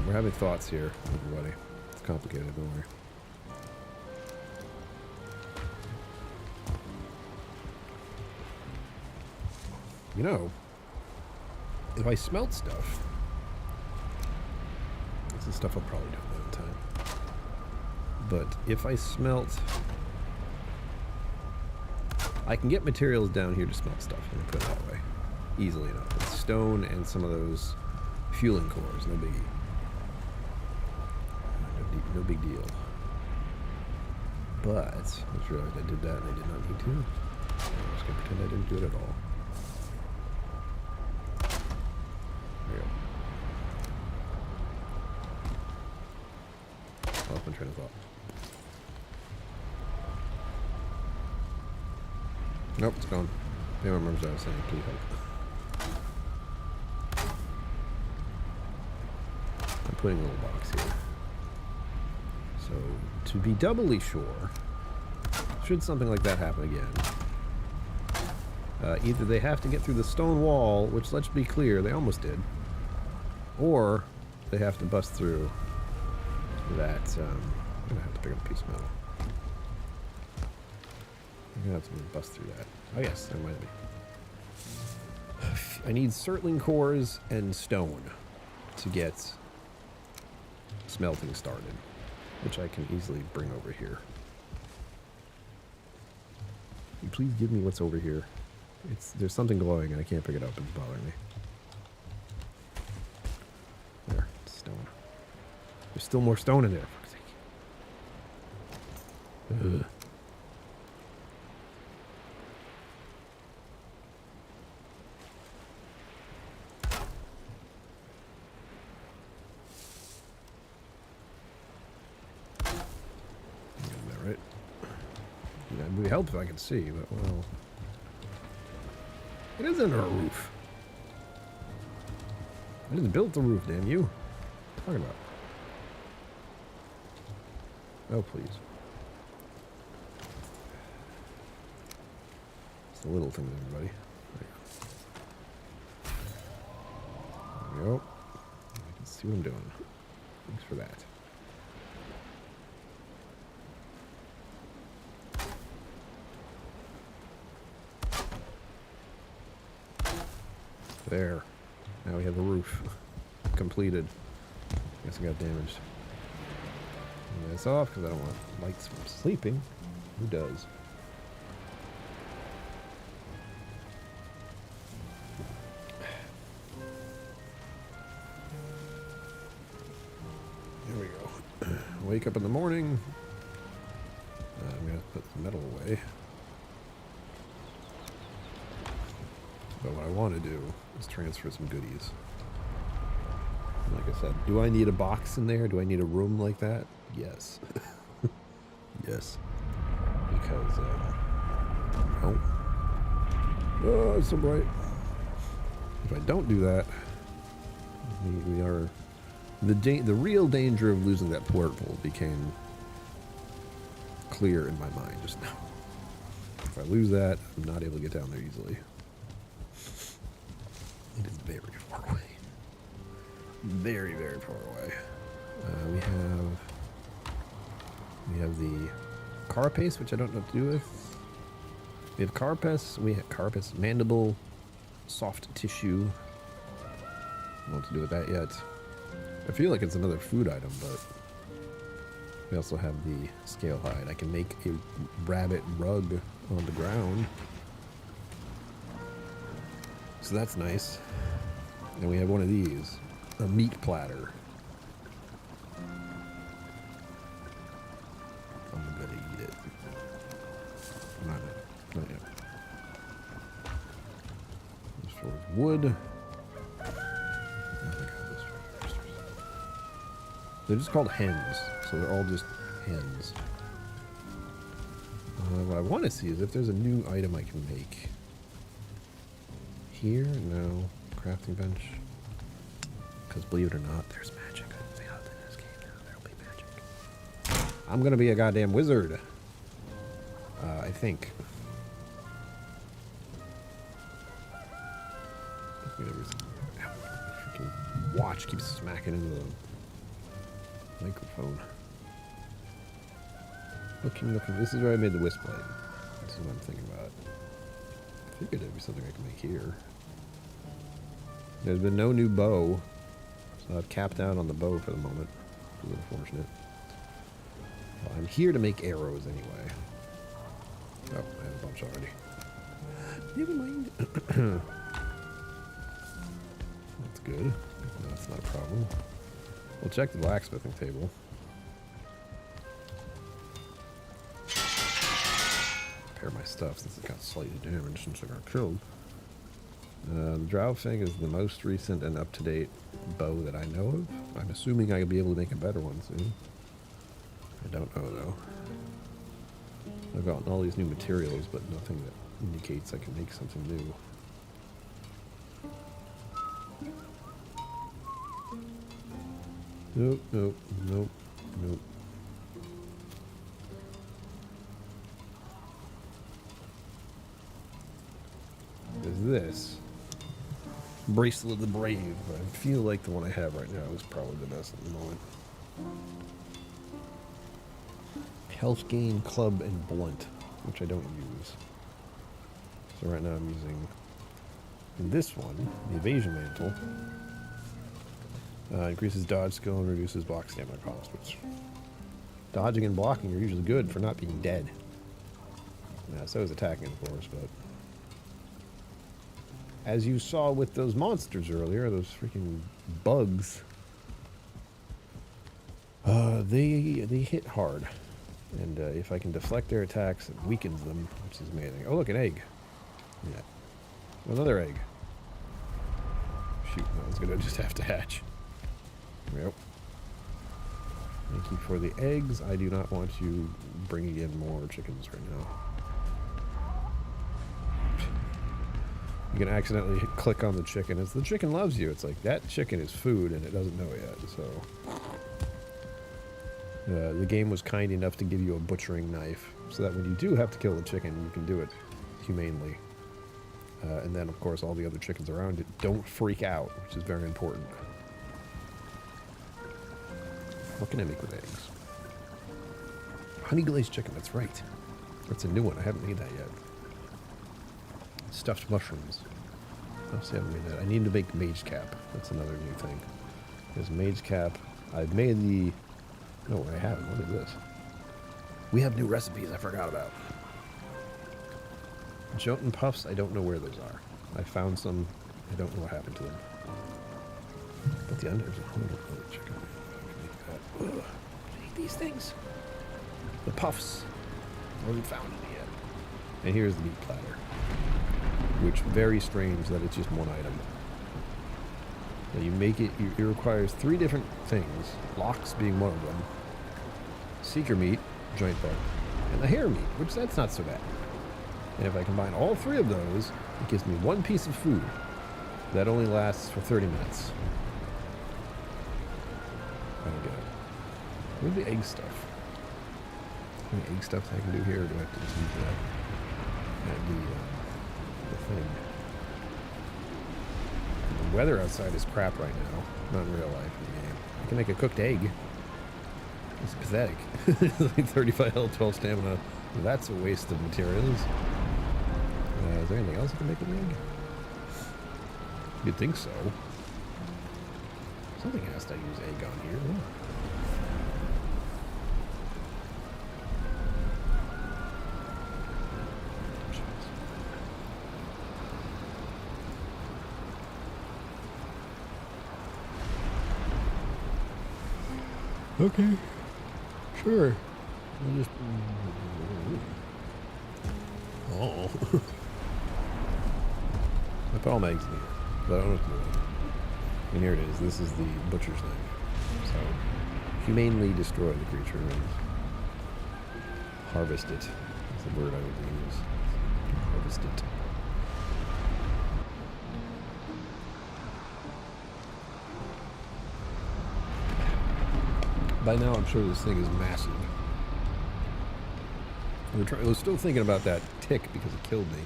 S1: we're having thoughts here, everybody. It's complicated, don't worry. You know, if I smelt stuff, this is stuff I'll probably do another time. But if I smelt, I can get materials down here to smelt stuff, let me put it that way, easily enough. It's stone and some of those fueling cores, no biggie. No big deal. But I just realized I did that and I did not need to. I'm just gonna pretend I didn't do it at all. There we go. Lost my train of thought. Nope, it's gone. Anyone remembers what I was saying? Please help. I'm putting a little box here. So, to be doubly sure, should something like that happen again, either they have to get through the stone wall, which, let's be clear, they almost did, or they have to bust through that, I'm going to have to pick up a piece of metal. I'm going to have to bust through that. Oh yes, that might be. I need circling cores and stone to get smelting started, which I can easily bring over here. Can you please give me what's over here? There's something glowing and I can't pick it up and it's bothering me. There, it's stone. There's still more stone in there, for fuck's sake. Ugh. Right? Yeah, it would help if I could see, but well. It is under a roof. I just built the roof, damn you. What are you talking about? Oh, please. It's the little things, everybody. There we go. I can see what I'm doing. Thanks for that. There. Now we have the roof completed. Guess I got damaged. Turn this off because I don't want lights from sleeping. Who does? wake up in the morning. I'm going to put the metal away. But what I want to do is transfer some goodies. Like I said, do I need a box in there? Do I need a room like that? Yes. Yes. Because, oh, it's so bright. If I don't do that, we are... The real danger of losing that portal became clear in my mind just now. If I lose that, I'm not able to get down there easily. It is very far away. Very, very far away. We have the carapace, which I don't know what to do with. We have carapace. We have carapace, mandible, soft tissue. I don't know what to do with that yet. I feel like it's another food item, but we also have the scale hide. I can make a rabbit rug on the ground. So that's nice. And we have one of these, a meat platter. I'm gonna eat it. Not yet. As far as wood. They're just called hens, so they're all just hens. What I want to see is if there's a new item I can make. Here? No. Crafting bench. Because believe it or not, there's magic. In this game now, there'll be magic. I'm gonna be a goddamn wizard. I think. Freaking watch keeps smacking into the microphone. Looking. This is where I made the wisp blade. This is what I'm thinking about. I figured there'd be something I can make here. There's been no new bow, so I've capped out on the bow for the moment. Which is unfortunate. Well, I'm here to make arrows anyway. Oh, I have a bunch already. Never mind. That's good. No, that's not a problem. We'll check the blacksmithing table. Repair my stuff since it got slightly damaged since I got killed. The Drowfang is the most recent and up-to-date bow that I know of. I'm assuming I'll be able to make a better one soon. I don't know though. I've gotten all these new materials, but nothing that indicates I can make something new. Nope. There's this. Bracelet of the Brave, but I feel like the one I have right now is probably the best at the moment. Health gain, club, and blunt, which I don't use. So right now I'm using this one, the evasion mantle. Increases dodge skill and reduces block stamina cost, which dodging and blocking are usually good for not being dead. Yeah, so is attacking, of course, but as you saw with those monsters earlier, those freaking bugs, they hit hard. And if I can deflect their attacks, it weakens them, which is amazing. Oh, look, an egg. Yeah. Another egg. Shoot, no, it's going to just have to hatch. Yep. Thank you for the eggs. I do not want you bringing in more chickens right now. You can accidentally click on the chicken. As the chicken loves you, it's like, that chicken is food and it doesn't know it yet, so... the game was kind enough to give you a butchering knife, so that when you do have to kill the chicken, you can do it humanely. And then, of course, all the other chickens around it don't freak out, which is very important. What can I make with eggs? Honey glazed chicken, that's right. That's a new one. I haven't made that yet. Stuffed mushrooms. I haven't made that. I need to make mage cap. That's another new thing. There's mage cap. I've made the... No, I haven't. What is this? We have new recipes I forgot about. Jotun puffs, I don't know where those are. I found some. I don't know what happened to them. But the there's a whole other chicken. Ugh, these things. The puffs. I haven't found it yet. And here's the meat platter. Which, very strange that it's just one item. Now you make it, it requires 3 different things. Lox being one of them. Seeker meat, joint part. And the hair meat, which that's not so bad. And if I combine all 3 of those, it gives me 1 piece of food. That only lasts for 30 minutes. Very good. Where's the egg stuff? Any egg stuff I can do here, or do I have to just use the thing? The weather outside is crap right now. Not in real life in the game. I can make a cooked egg. It's pathetic. It's like 35 health, 12 stamina. That's a waste of materials. Is there anything else I can make an egg? You'd think so. Something has to use egg on here. Okay. Sure. I'll just... Oh. I put all my eggs in here, but I don't know what to do with it. And here it is. This is the butcher's knife. So, humanely destroy the creature and harvest it. That's the word I would use. Harvest it. By now, I'm sure this thing is massive. I was still thinking about that tick because it killed me.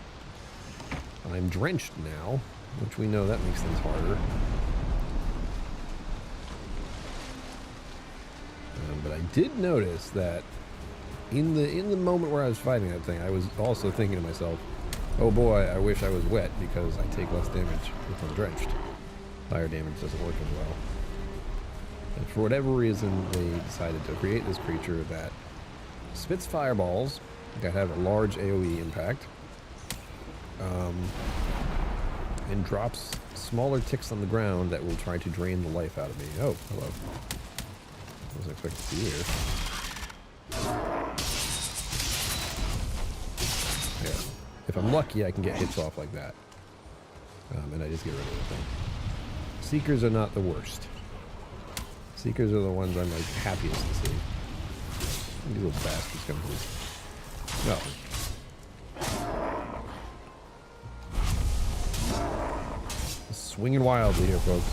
S1: I'm drenched now, which we know that makes things harder. But I did notice that in the moment where I was fighting that thing, I was also thinking to myself, oh boy, I wish I was wet because I take less damage if I'm drenched. Fire damage doesn't work as well. And for whatever reason, they decided to create this creature that spits fireballs that have a large AoE impact, and drops smaller ticks on the ground that will try to drain the life out of me. Oh, hello. I wasn't expecting to see you here. Yeah. If I'm lucky, I can get hits off like that. And I just get rid of the thing. Seekers are not the worst. Seekers are the ones I'm like happiest to see. These little bastards come through. No. Swinging wildly here, folks.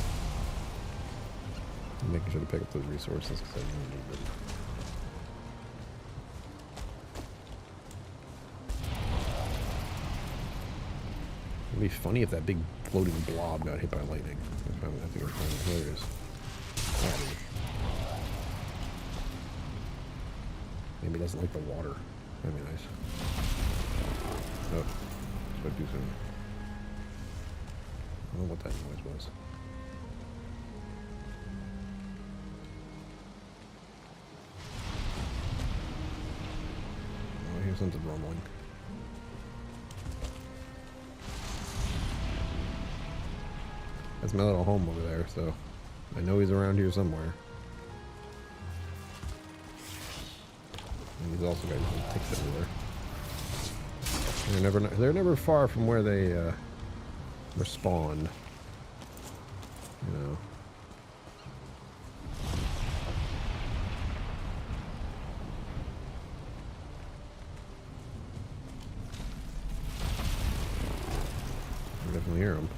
S1: I'm making sure to pick up those resources because I really need them. It'd be funny if that big floating blob got hit by lightning. I think I found it. There it is. Maybe it doesn't like the water. That'd be nice. Oh, that's what I do soon. I don't know what that noise was. Oh, I hear something rumbling. That's my little home over there, so I know he's around here somewhere. And he's also got little ticks everywhere. They're never far from where they respawn. You know. I definitely hear them.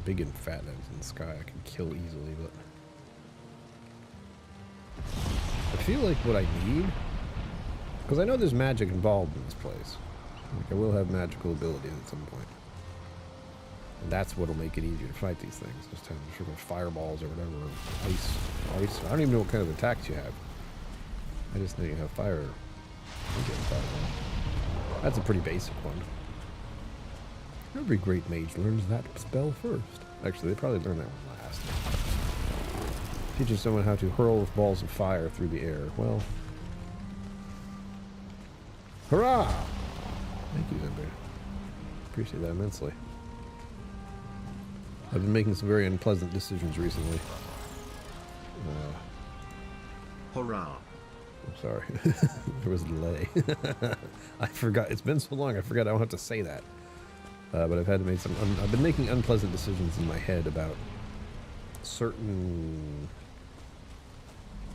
S1: Big and fat that is in the sky I can kill easily, but I feel like what I need, because I know there's magic involved in this place. Like I will have magical abilities at some point. And that's what'll make it easier to fight these things. Just have sort of fireballs or whatever, ice. I don't even know what kind of attacks you have. I just know you have fire. That's a pretty basic one. Every great mage learns that spell first. Actually, they probably learned that one last. Teaches someone how to hurl balls of fire through the air. Well, hurrah! Thank you, Zembear. Appreciate that immensely. I've been making some very unpleasant decisions recently.
S2: Hurrah.
S1: I'm sorry. There was a delay. I forgot. It's been so long, I forgot I don't have to say that. But I've had to make some... I've been making unpleasant decisions in my head about certain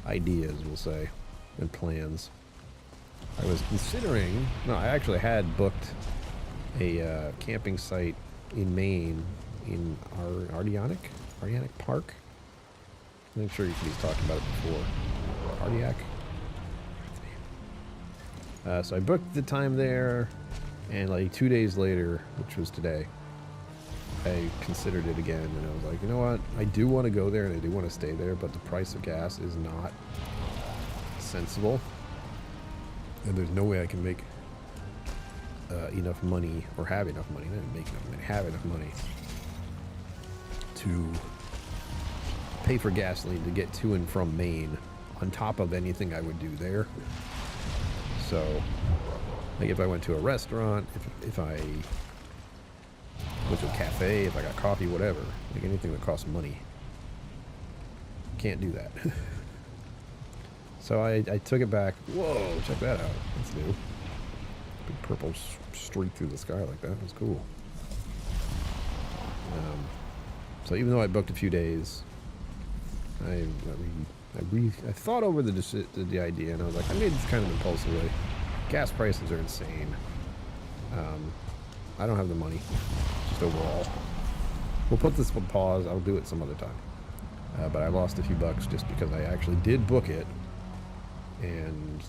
S1: ideas, we'll say, and plans. I was considering... No, I actually had booked a camping site in Maine in Ardianic Park. I'm sure he's talked about it before. Ardiac. So I booked the time there, and like 2 days later, which was today, I considered it again, and I was like, you know what? I do want to go there, and I do want to stay there, but the price of gas is not sensible, and there's no way I can make enough money, or have enough money, not make enough money, have enough money to pay for gasoline to get to and from Maine on top of anything I would do there. So, like if I went to a restaurant, if I went to a cafe, if I got coffee, whatever, like anything that costs money, can't do that. So I took it back. Whoa, check that out. That's new. Big purple streak through the sky like that. That's cool. So even though I booked a few days, I thought over the idea, and I was like, I made this kind of impulsively. Gas prices are insane. I don't have the money, just overall. We'll put this on pause. I'll do it some other time. But I lost a few bucks just because I actually did book it and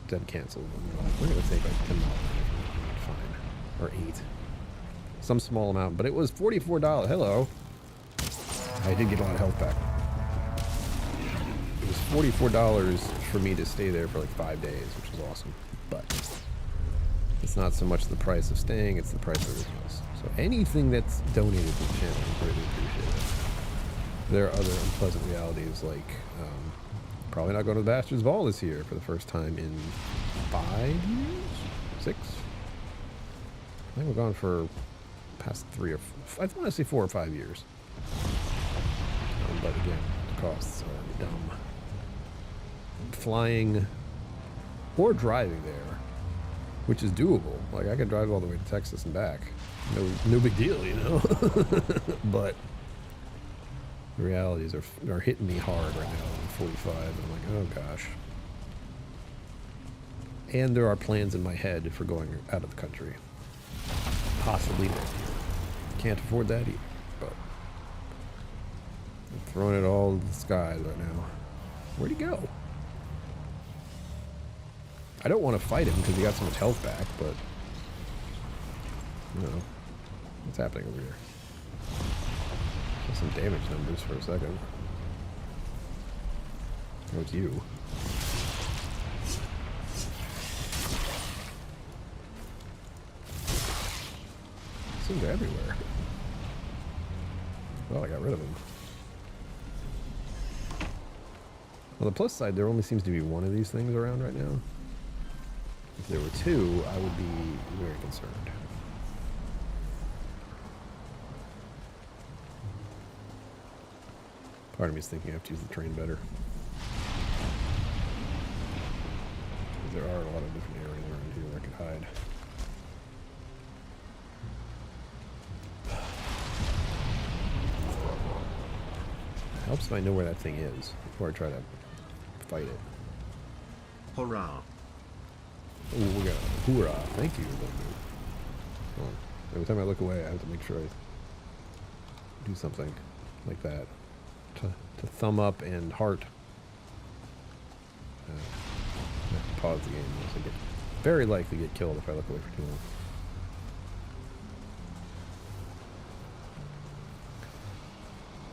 S1: then canceled. We're going to take like $10. Fine. Or 8. Some small amount, but it was $44. Hello. I did get a lot of health back. It was $44 for me to stay there for like 5 days, which was awesome. But it's not so much the price of staying, it's the price of everything else. So anything that's donated to the channel, I really appreciate it. There are other unpleasant realities, like probably not going to the Bastards Ball this year for the first time in 5 years? 6? I think we're gone for past 3 or 4, I want to say 4 or 5 years. But again, the costs are dumb. Flying or driving there, which is doable. Like I could drive all the way to Texas and back. No big deal, you know. But the realities are hitting me hard right now. I'm 45, and I'm like, oh gosh. And there are plans in my head for going out of the country, possibly next year. Can't afford that either, but I'm throwing it all to the skies right now. Where'd he go? I don't want to fight him because he got so much health back, but you know, what's happening over here? Got some damage numbers for a second. Oh, it's you. Seems everywhere. Well, I got rid of him. On the plus side, there only seems to be one of these things around right now. If there were 2, I would be very concerned. Part of me is thinking I have to use the train better. There are a lot of different areas around here where I could hide. It helps if I know where that thing is before I try to fight it.
S2: Hurrah.
S1: Oh, we got a hoorah. Thank you. Hold on. Every time I look away, I have to make sure I do something like that. To thumb up and heart. I have to pause the game unless I get very likely get killed if I look away for too long.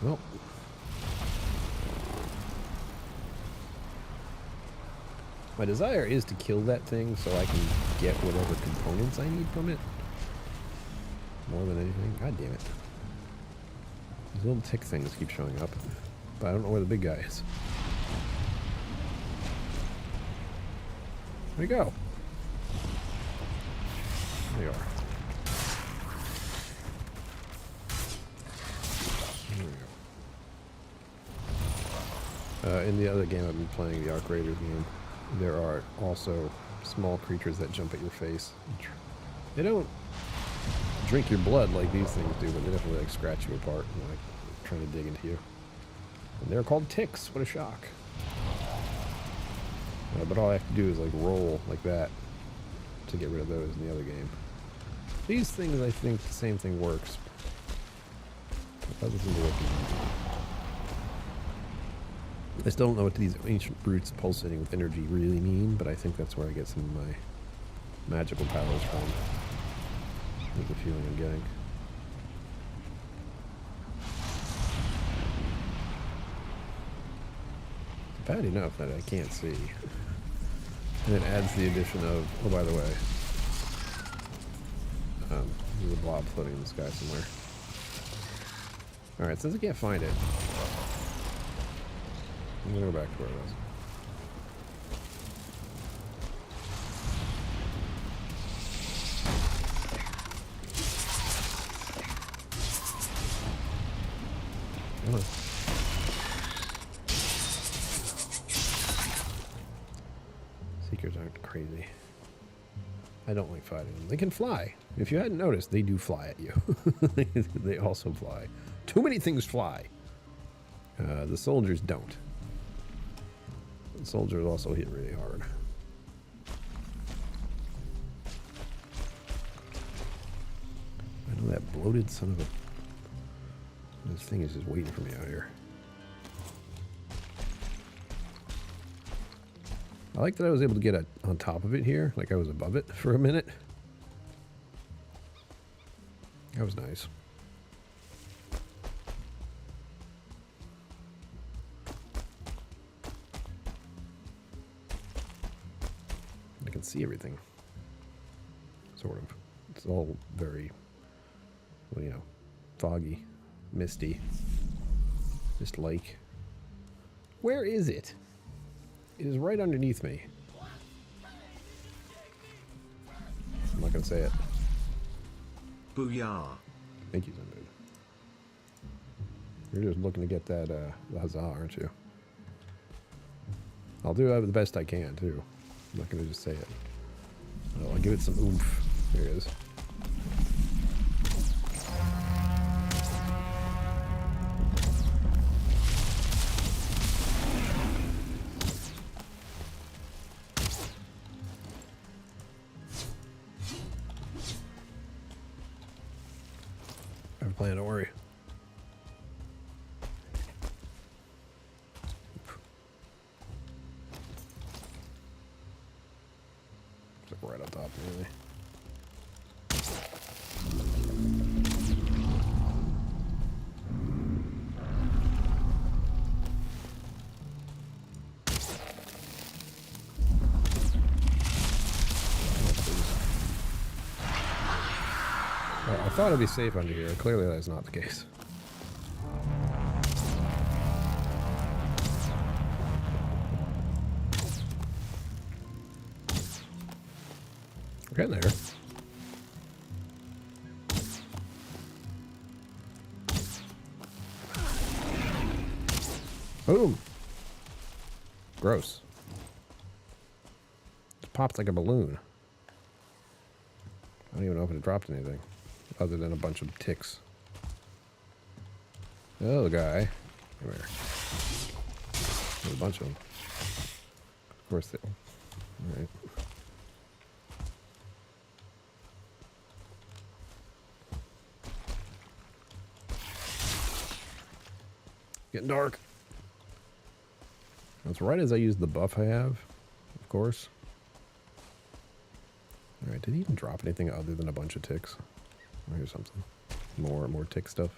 S1: Well. My desire is to kill that thing so I can get whatever components I need from it. More than anything. God damn it. These little tick things keep showing up. But I don't know where the big guy is. Where'd he go? There you are. In the other game I've been playing, the Arc Raiders game, there are also small creatures that jump at your face. They don't drink your blood like these things do, but they definitely like scratch you apart and like trying to dig into you. And they're called ticks. What a shock. But all I have to do is like roll like that to get rid of those in the other game. These things, I think the same thing works. Other things are working. I still don't know what these ancient brutes pulsating with energy really mean, but I think that's where I get some of my magical powers from. That's the feeling I'm getting. It's bad enough that I can't see. And it adds the addition of, oh, by the way, there's a blob floating in the sky somewhere. Alright, since I can't find it, I'm gonna go back to where it was. Come on. Seekers aren't crazy. I don't like fighting them. They can fly. If you hadn't noticed, they do fly at you. They also fly. Too many things fly. The soldiers don't. The soldiers also hit really hard. I know that bloated son of a... This thing is just waiting for me out here. I like that I was able to get on top of it here, like I was above it for a minute. That was nice. I can see everything. Sort of. It's all very, well, you know, foggy, misty, mist-like. Where is it? It is right underneath me. I'm not gonna say it.
S2: Booyah.
S1: Thank you, Sunday. You're just looking to get that huzzah, aren't you? I'll do the best I can, too. I'm not gonna just say it. I'll give it some oomph. There it is. I have a plan, don't worry. It's like right on top, really. I thought it'd be safe under here. Clearly that's not the case. We're getting there. Boom. Gross. It popped like a balloon. I don't even know if it dropped anything. Other than a bunch of ticks. Oh, guy. Come here. There's a bunch of them. Of course they will. Alright. Getting dark. That's right as I use the buff I have, of course. Alright, did he even drop anything other than a bunch of ticks? Oh, here's something. More tick stuff.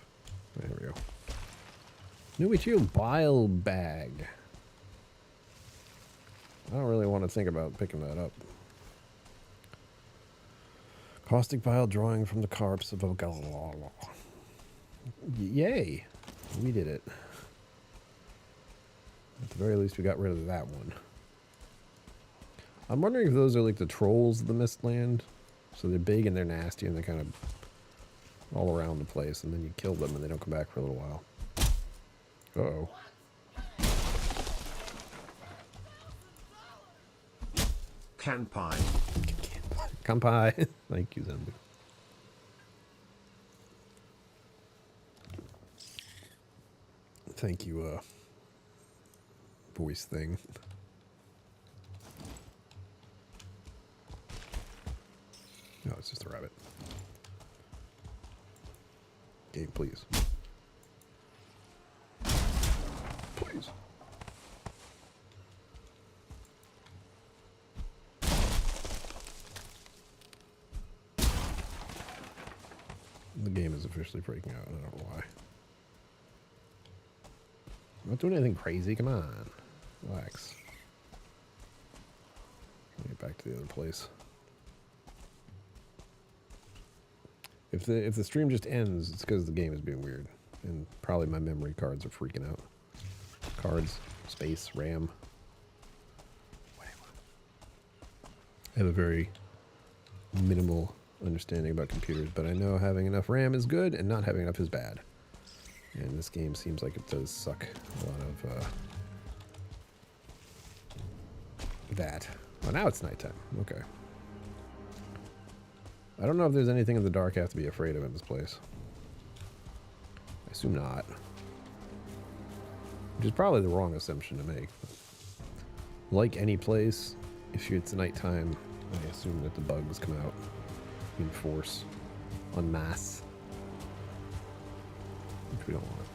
S1: There we go. New Chew bile bag. I don't really want to think about picking that up. Caustic bile drawing from the corpse of a galala. Yay! We did it. At the very least, we got rid of that one. I'm wondering if those are like the trolls of the Mistland. So they're big and they're nasty and they're kind of all around the place, and then you kill them and they don't come back for a little while. Uh-oh.
S2: Kanpai.
S1: Kampai. Thank you, Zenbu. Thank you, voice thing. No, it's just a rabbit. Game, please. Please. The game is officially breaking out. I don't know why. I'm not doing anything crazy. Come on. Relax. Get back to the other place. If the stream just ends, it's because the game is being weird. And probably my memory cards are freaking out. Cards, space, RAM. I have a very minimal understanding about computers, but I know having enough RAM is good and not having enough is bad. And this game seems like it does suck a lot of that. Oh, now it's nighttime. Okay. I don't know if there's anything in the dark I have to be afraid of in this place. I assume not. Which is probably the wrong assumption to make. Like any place, if it's nighttime, I assume that the bugs come out in force, en masse. Which we don't want.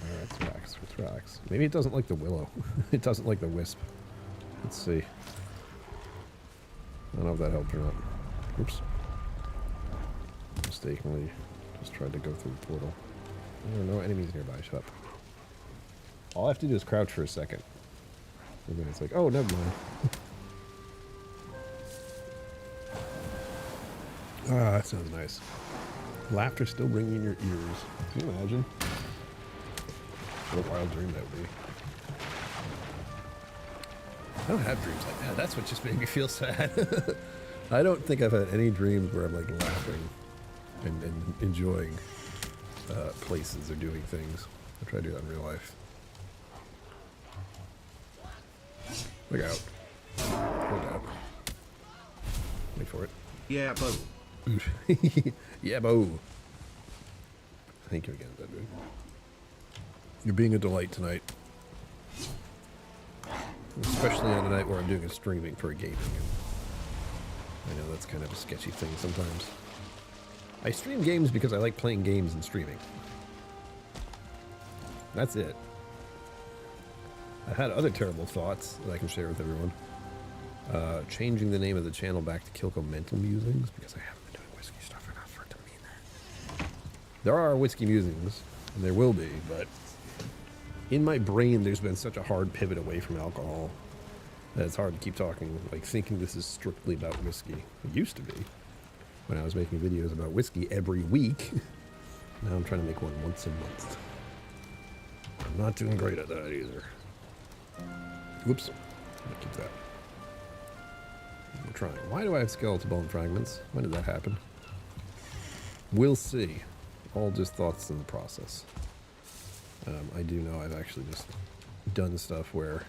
S1: Alright, let's relax, let's relax. Maybe it doesn't like the willow. It doesn't like the wisp. Let's see. I don't know if that helped or not. Oops. Mistakenly just tried to go through the portal. There are no enemies nearby. Shut up. All I have to do is crouch for a second. And then it's like, oh, never mind. Ah, that sounds nice. Laughter still ringing in your ears. Can you imagine? What a wild dream that would be. I don't have dreams like that. That's what just made me feel sad. I don't think I've had any dreams where I'm like laughing and enjoying places or doing things. I try to do that in real life. Look out. Look out. Wait for it.
S2: Yeah, Bo.
S1: Yeah, Bo. Thank you again, Bedroom. You're being a delight tonight. Especially on a night where I'm doing a streaming for a gaming. I know that's kind of a sketchy thing sometimes. I stream games because I like playing games and streaming. That's it. I've had other terrible thoughts that I can share with everyone. Changing the name of the channel back to KillCo Mental Musings because I haven't been doing whiskey stuff enough for it to mean that. There are whiskey musings, and there will be, but in my brain there's been such a hard pivot away from alcohol that it's hard to keep talking, like thinking this is strictly about whiskey. It used to be when I was making videos about whiskey every week. Now I'm trying to make one once a month. I'm not doing great at that either. Whoops. I'm gonna keep that. I'm trying. Why do I have skeletal bone fragments? When did that happen? We'll see. All just thoughts in the process. I do know I've actually just done stuff where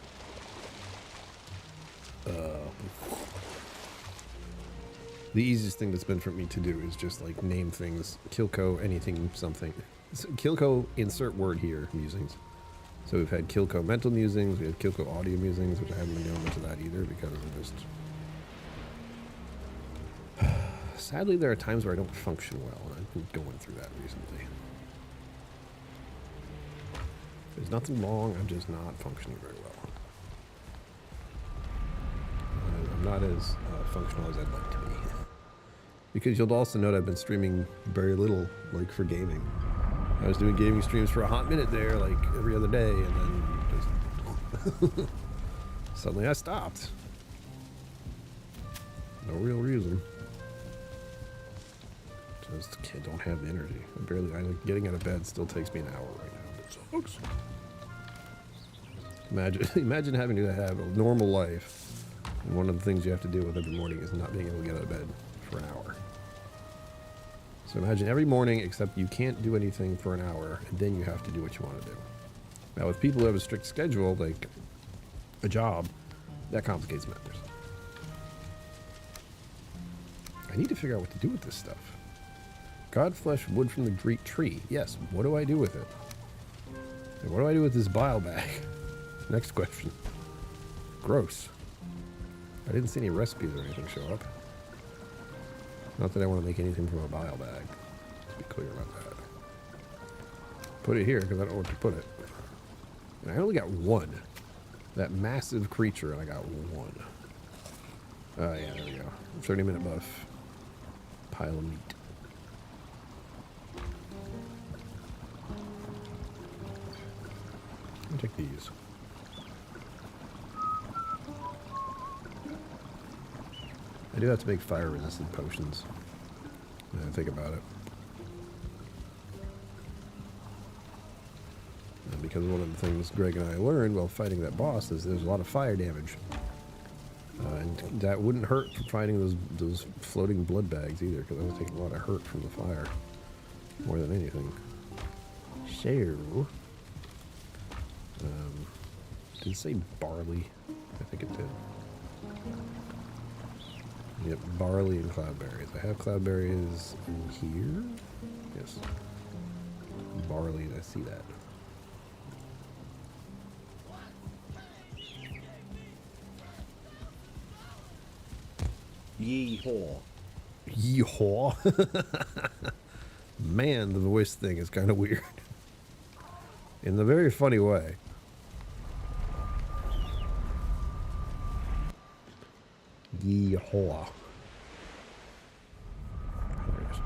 S1: the easiest thing that's been for me to do is just like name things, KillCo, anything, something. So, KillCo, insert word here, musings. So we've had KillCo Mental Musings, we had KillCo Audio Musings, which I haven't been doing much of that either because I'm just... Sadly, there are times where I don't function well, and I've been going through that recently. There's nothing wrong, I'm just not functioning very well. I'm not as functional as I'd like to be. Because you'll also note I've been streaming very little, like for gaming. I was doing gaming streams for a hot minute there, like every other day, and then just suddenly I stopped. No real reason. Just don't have the energy. I like getting out of bed still takes me an hour right now. It sucks. Imagine having to have a normal life, and one of the things you have to deal with every morning is not being able to get out of bed for an hour. So imagine every morning, except you can't do anything for an hour, and then you have to do what you want to do. Now, with people who have a strict schedule, like a job, That complicates matters. I need to figure out what to do with this stuff. God flesh wood from the great tree. Yes, what do I do with it? And what do I do with this bile bag? Next question. Gross. I didn't see any recipes or anything show up. Not that I want to make anything from a bile bag. Let's be clear about that. Put it here because I don't know where to put it. And I only got one. That massive creature, and I got one. Oh, yeah, there we go. 30-minute buff. Pile of meat. I'll take these. I do have to make fire-resistant potions. Now I think about it. And because one of the things Greg and I learned while fighting that boss is there's a lot of fire damage. And that wouldn't hurt from fighting those floating blood bags either, because I was taking a lot of hurt from the fire. More than anything. So... did it say barley? I think it did. Yep, barley and cloudberries. I have cloudberries in here. Yes. Barley, I see that.
S2: Yeehaw.
S1: Yeehaw. Man, the voice thing is kind of weird. In a very funny way. Yeehaw. There it is.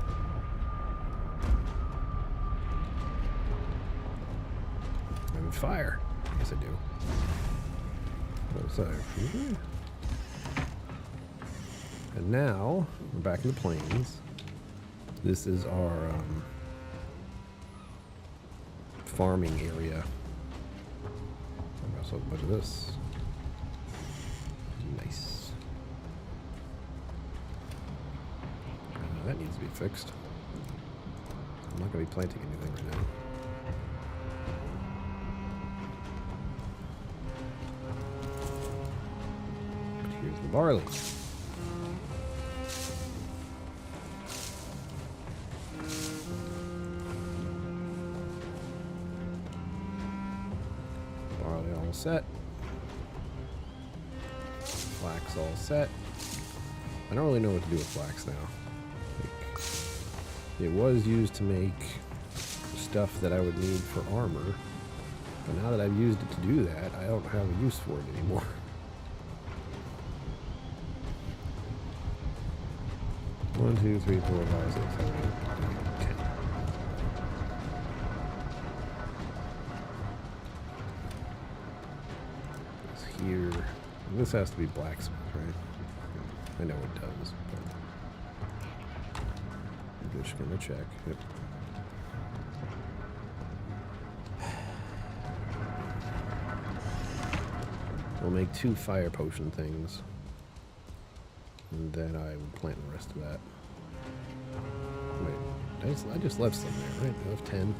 S1: I'm in fire. Yes, I do. What's that? And now, we're back in the plains. This is our farming area. I also have a bunch of this. Nice. That needs to be fixed. I'm not going to be planting anything right now. But here's the barley. Barley all set. Flax all set. I don't really know what to do with flax now. It was used to make stuff that I would need for armor, but now that I've used it to do that, I don't have a use for it anymore. One, two, three, 4, 5, 6, 7, 8, 9, 10. It's here. And this has to be blacksmith, right? I know it does, but I'm just gonna check. Yep. We'll make 2 fire potion things, and then I will plant the rest of that. Wait, I just left some there, right? I left 10.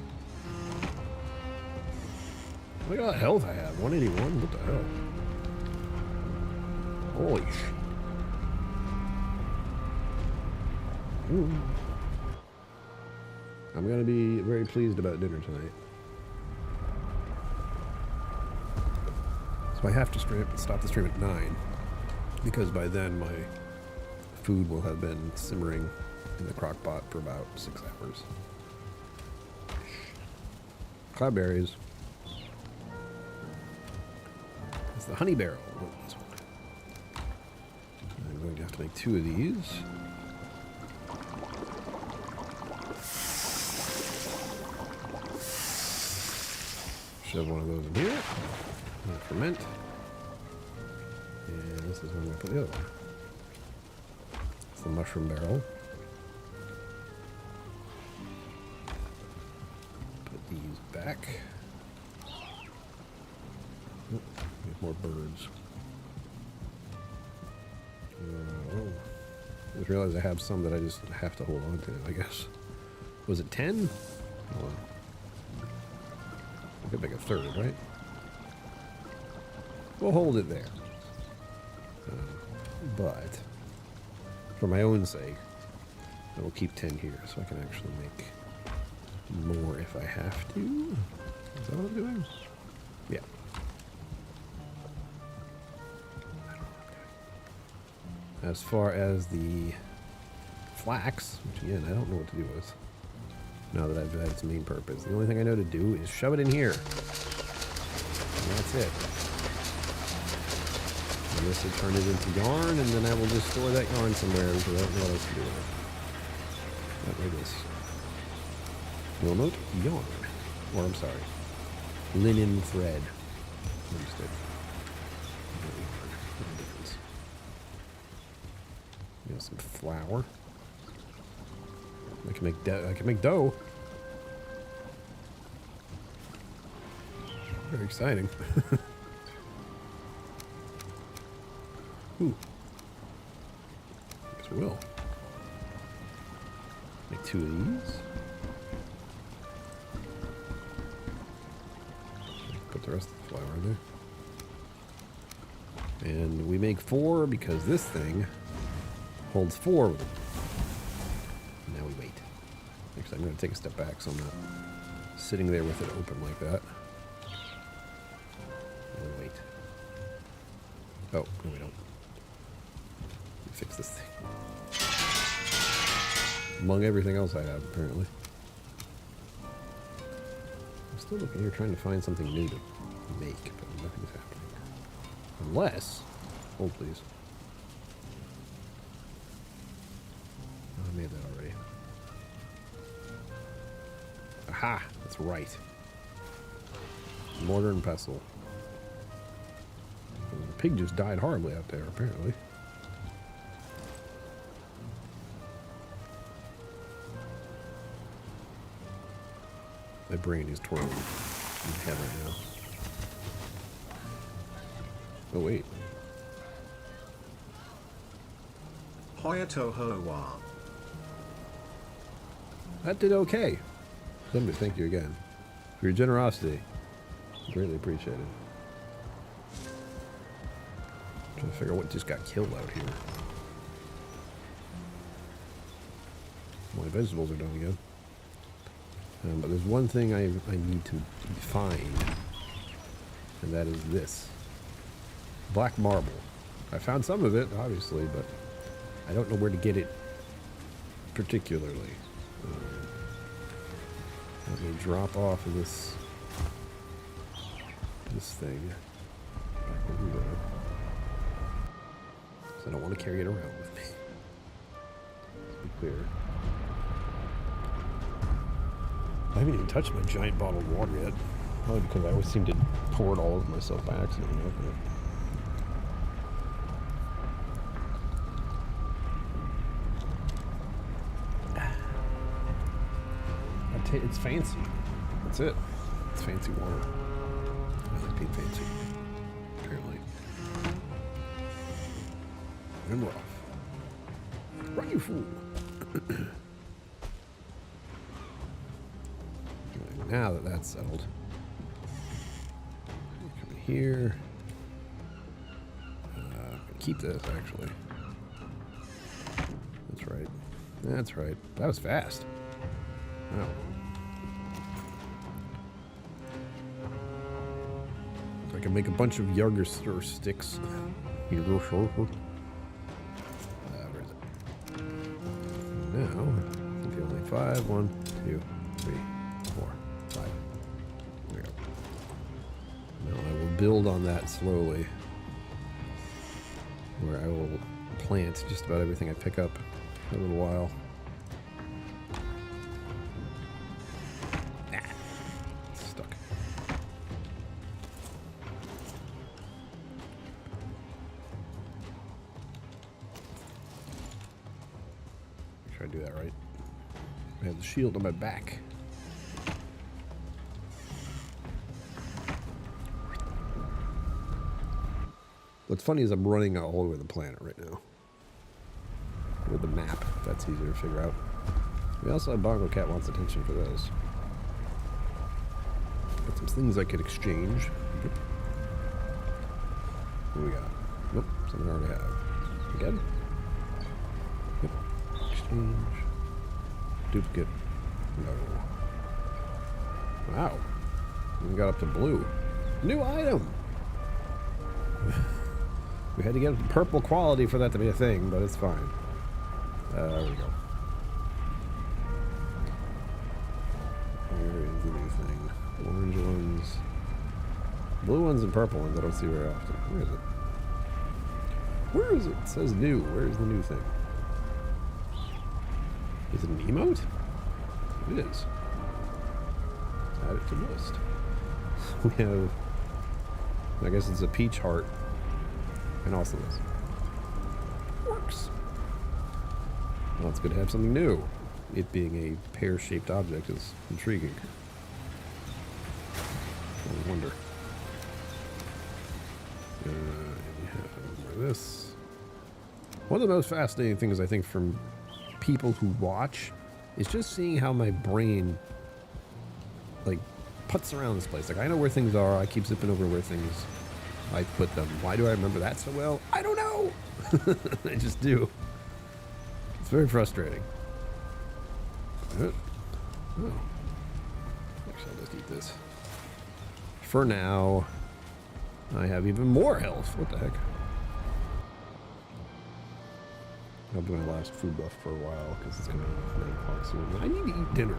S1: Look at all the health I have. 181. What the hell? Holy shit. Ooh. I'm gonna be very pleased about dinner tonight. So I have to stop the stream at 9, because by then my food will have been simmering in the crock pot for about 6 hours. Cloudberries. It's the honey barrel. This one. I'm going to have to make 2 of these. Shove one of those in here. Ferment. And this is where I'm going to put the other one. It's the mushroom barrel. Put these back. Oh, there's more birds. Oh. I just realized I have some that I just have to hold on to, I guess. Was it 10? Hold on. I could make a 3rd, right? We'll hold it there. but for my own sake, I will keep 10 here so I can actually make more if I have to. Is that what I'm doing? Yeah. As far as the flax, which again, I don't know what to do with now that I've had its main purpose. The only thing I know to do is shove it in here. And that's it. And this will turn it into yarn, and then I will just store that yarn somewhere because I don't know what else to do with it. Not like this. You'll note yarn. Or I'm sorry. Linen thread. Understood. Not yarn. No difference. You know, some flour. I can make dough. I can make dough. Very exciting. Ooh. Guess we will. Make 2 of these. Put the rest of the flour in there. And we make 4 because this thing holds 4 of them. Now we wait. Actually, I'm going to take a step back so I'm not sitting there with it open like that. And wait. Oh, no we don't. Fix this thing. Among everything else I have, apparently. I'm still looking here trying to find something new to make, but nothing's happening. Unless... Hold, please. Oh, I made that already. Aha! That's right. Mortar and pestle. The pig just died horribly out there, apparently. My brain is twirling in my head right now. Oh, wait.
S2: Hoyato Hoa.
S1: That did okay. Somebody, thank you again for your generosity. Greatly appreciated. Trying to figure out what just got killed out here. My vegetables are done again. But there's one thing I need to find, and that is this. Black marble. I found some of it, obviously, but I don't know where to get it particularly. Let me drop off of this thing back over there. So I don't want to carry it around with me. Let's be clear. I haven't even touched my giant bottle of water yet. Probably because I always seem to pour it all over myself by accident when I open it. It's fancy. That's it. It's fancy water. I like being fancy. Apparently. And we're off. Run, you fool! Now that that's settled, come in here. I'm gonna keep this actually. That's right. That's right. That was fast. Wow. So I can make a bunch of Yarger sticks. Where is it? Now, I think only 5. 1, 2, 3, 4. 5. There we go. Now I will build on that slowly, where I will plant just about everything I pick up for a little while. Ah, it's stuck. Make sure I do that right. I have the shield on my back. What's funny is I'm running all over the planet right now. With the map, if that's easier to figure out. We also have Bongo Cat wants attention for those. Got some things I could exchange. What do we got? Nope, something I already have. Again? Yep. Exchange. Duplicate. No. Wow. We got up to blue. New item! We had to get purple quality for that to be a thing, but it's fine. There we go. Where is the new thing? Orange ones. Blue ones and purple ones I don't see very often. Where is it? Where is it? It says new. Where is the new thing? Is it an emote? It is. Add it to the list. We have, I guess it's a peach heart. And also this. Works. Well, it's good to have something new. It being a pear-shaped object is intriguing. I wonder. We have this. One of the most fascinating things I think from people who watch is just seeing how my brain like puts around this place. Like I know where things are. I keep zipping over where things I put them. Why do I remember that so well? I don't know. I just do. It's very frustrating. Oh. Actually, I'll just eat this. For now, I have even more health. What the heck? I'll be my last food buff for a while because it's going to be 9 o'clock soon. I need to eat dinner.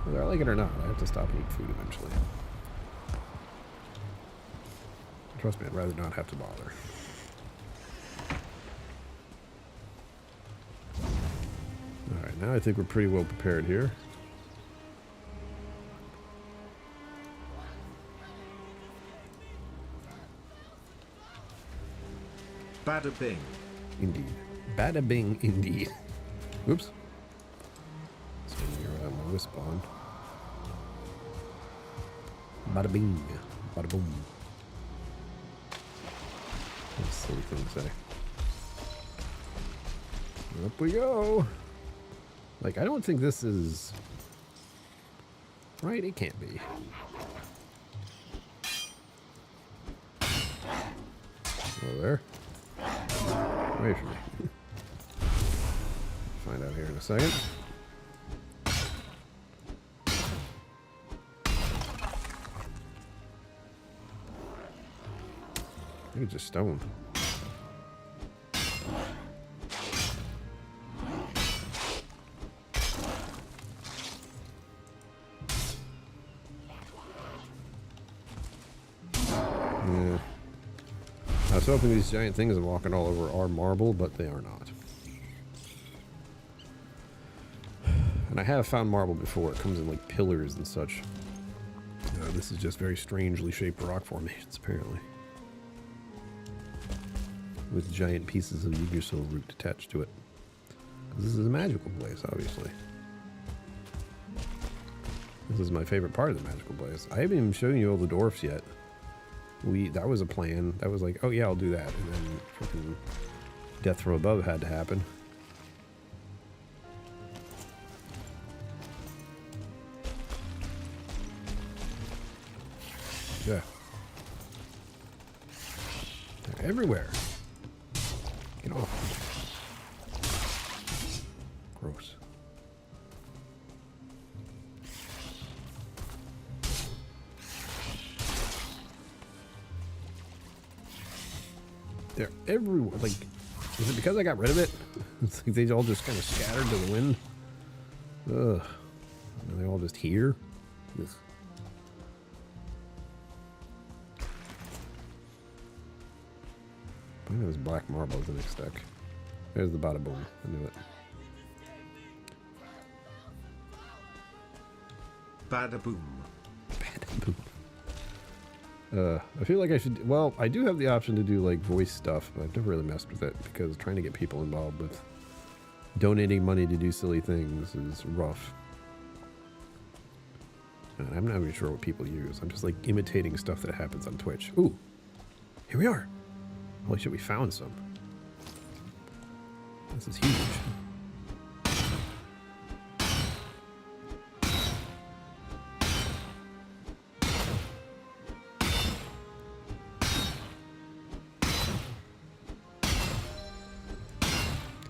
S1: Whether I like it or not, I have to stop and eat food eventually. Trust me, I'd rather not have to bother. Alright, now I think we're pretty well prepared here.
S2: Bada bing.
S1: Indeed. Bada bing, indeed. Oops. Spinning around my wisp on. Bada bing. Bada boom. What a silly thing to say. Up we go. Like, I don't think this is... Right? It can't be. Hello there. Away from me. Find out here in a second. I think it's just stone. Yeah. I was hoping these giant things are walking all over are marble, but they are not. And I have found marble before. It comes in like pillars and such. This is just very strangely shaped rock formations, apparently. With giant pieces of Yggdrasil root attached to it. This is a magical place, obviously. This is my favorite part of the magical place. I haven't even shown you all the dwarfs yet. That was a plan. That was like, oh yeah, I'll do that. And then freaking death from above had to happen. Yeah. They're everywhere. Get off. Gross. They're everywhere. Like, is it because I got rid of it? It's like they all just kind of scattered to the wind. Ugh. Are they all just here? Ugh. I think it was black marble is the next deck. There's the bada boom. I knew it.
S2: Bada boom.
S1: Bada boom. I feel like I should... Well, I do have the option to do, like, voice stuff, but I've never really messed with it because trying to get people involved with donating money to do silly things is rough. And I'm not even sure what people use. I'm just, like, imitating stuff that happens on Twitch. Ooh! Here we are! Holy shit, we found some. This is huge.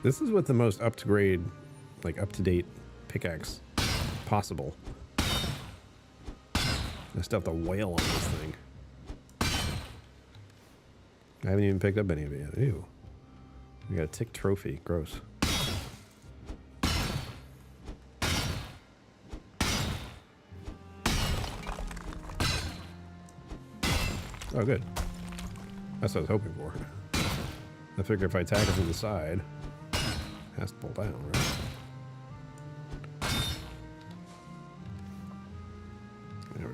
S1: This is with the most up-to-grade, like up-to-date pickaxe possible. I still have to wail on this thing. I haven't even picked up any of it yet. Ew. We got a tick trophy. Gross. Oh, good. That's what I was hoping for. I figure if I attack it from the side, it has to pull down, right?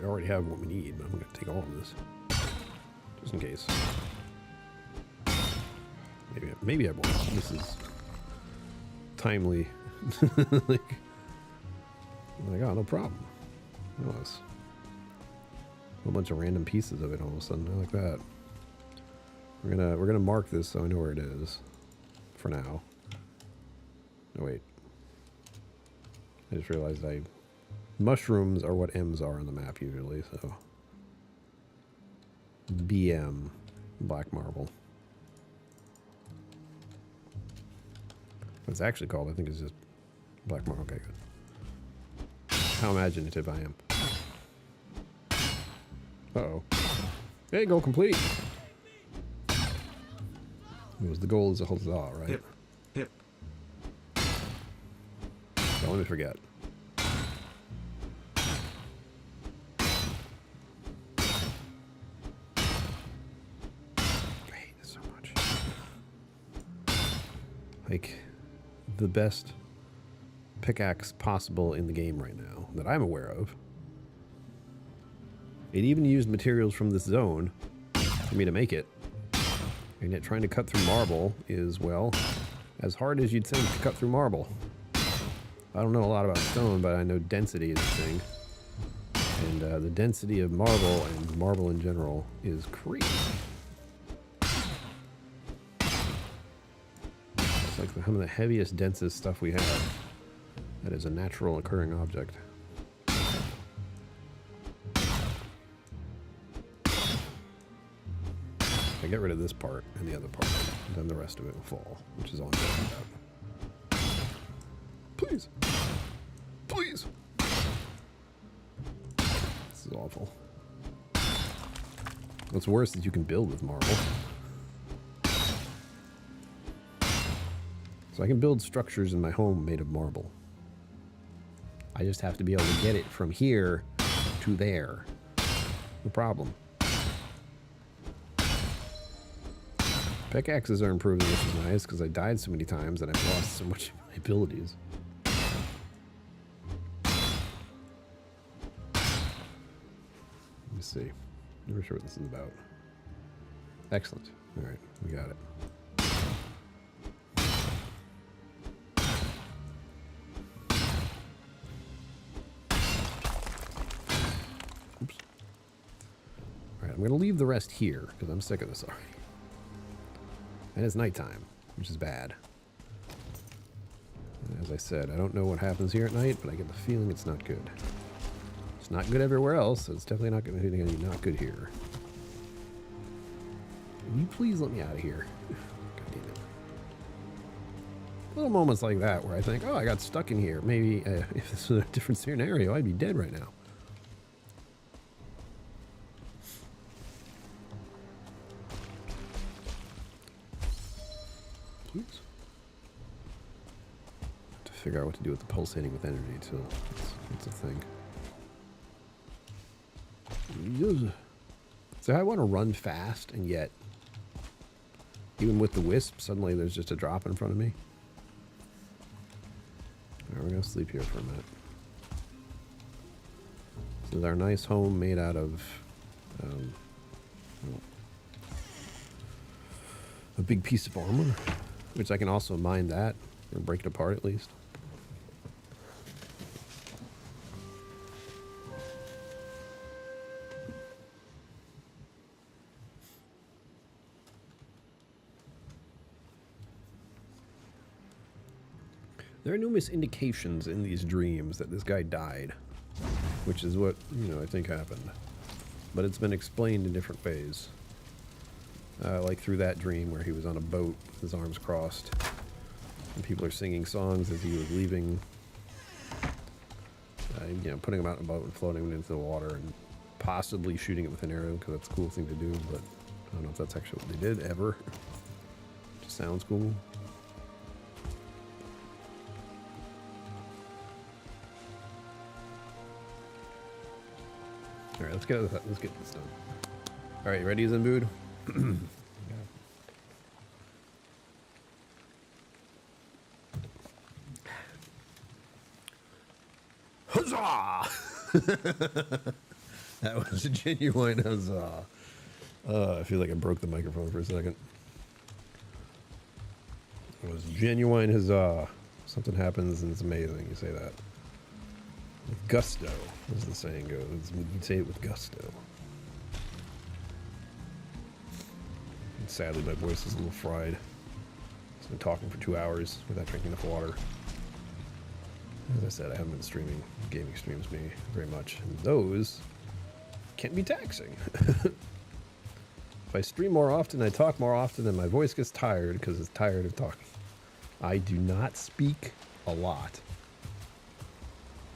S1: We already have what we need, but I'm going to take all of this. Just in case. Maybe I won't. This is timely. like, oh, no problem. That was a whole bunch of random pieces of it all of a sudden. I like that. We're gonna mark this so I know where it is. For now. No, wait. I just realized mushrooms are what M's are on the map usually, so. BM. Black marble. What it's actually called, I think, is just black marble. Okay, good. How imaginative I am. Uh-oh. Hey, goal complete. It was the goal is a huzzah, right?
S2: Hip. Hip.
S1: Don't let me forget. I hate this so much. Like, the best pickaxe possible in the game right now that I'm aware of. It even used materials from this zone for me to make it. And yet trying to cut through marble is, well, as hard as you'd think to cut through marble. I don't know a lot about stone, but I know density is a thing. And the density of marble and marble in general is crazy. It's like some of the heaviest, densest stuff we have that is a natural occurring object. If I get rid of this part and the other part, then the rest of it will fall, which is all I'm talking about. Please! Please! This is awful. What's worse is you can build with marble. So I can build structures in my home made of marble. I just have to be able to get it from here to there. No problem. Pickaxes are improving, which is nice, because I died so many times and I've lost so much of my abilities. Let me see. Never sure what this is about. Excellent. Alright, we got it. Oops. Alright, I'm going to leave the rest here, because I'm sick of this already. And it's nighttime, which is bad. And as I said, I don't know what happens here at night, but I get the feeling it's not good. It's not good everywhere else, so it's definitely not going to be not good here. Will you please let me out of here? God damn it. Little moments like that where I think, oh, I got stuck in here. Maybe if this was a different scenario, I'd be dead right now. Please. To figure out what to do with the pulsating with energy too. It's a thing. So I want to run fast, and yet, even with the wisp, suddenly there's just a drop in front of me. Alright, we're gonna sleep here for a minute. This is our nice home made out of a big piece of armor, which I can also mine that, or break it apart at least. There are numerous indications in these dreams that this guy died, which is what, I think happened. But it's been explained in different ways. Like through that dream where he was on a boat with his arms crossed. And people are singing songs as he was leaving. You know, putting him out in a boat and floating him into the water and possibly shooting it with an arrow because that's a cool thing to do, but I don't know if that's actually what they did ever. Just sounds cool. All right, let's get this done. All right, ready, Zenbood? Huzzah! That was a genuine huzzah. I feel like I broke the microphone for a second. It was genuine huzzah. Something happens and it's amazing. You say that. With gusto, as the saying goes. You say it with gusto. And sadly, my voice is a little fried. I've been talking for 2 hours without drinking enough water. As I said, I haven't been streaming gaming streams very much. And those can be taxing. If I stream more often, I talk more often, then my voice gets tired because it's tired of talking. I do not speak a lot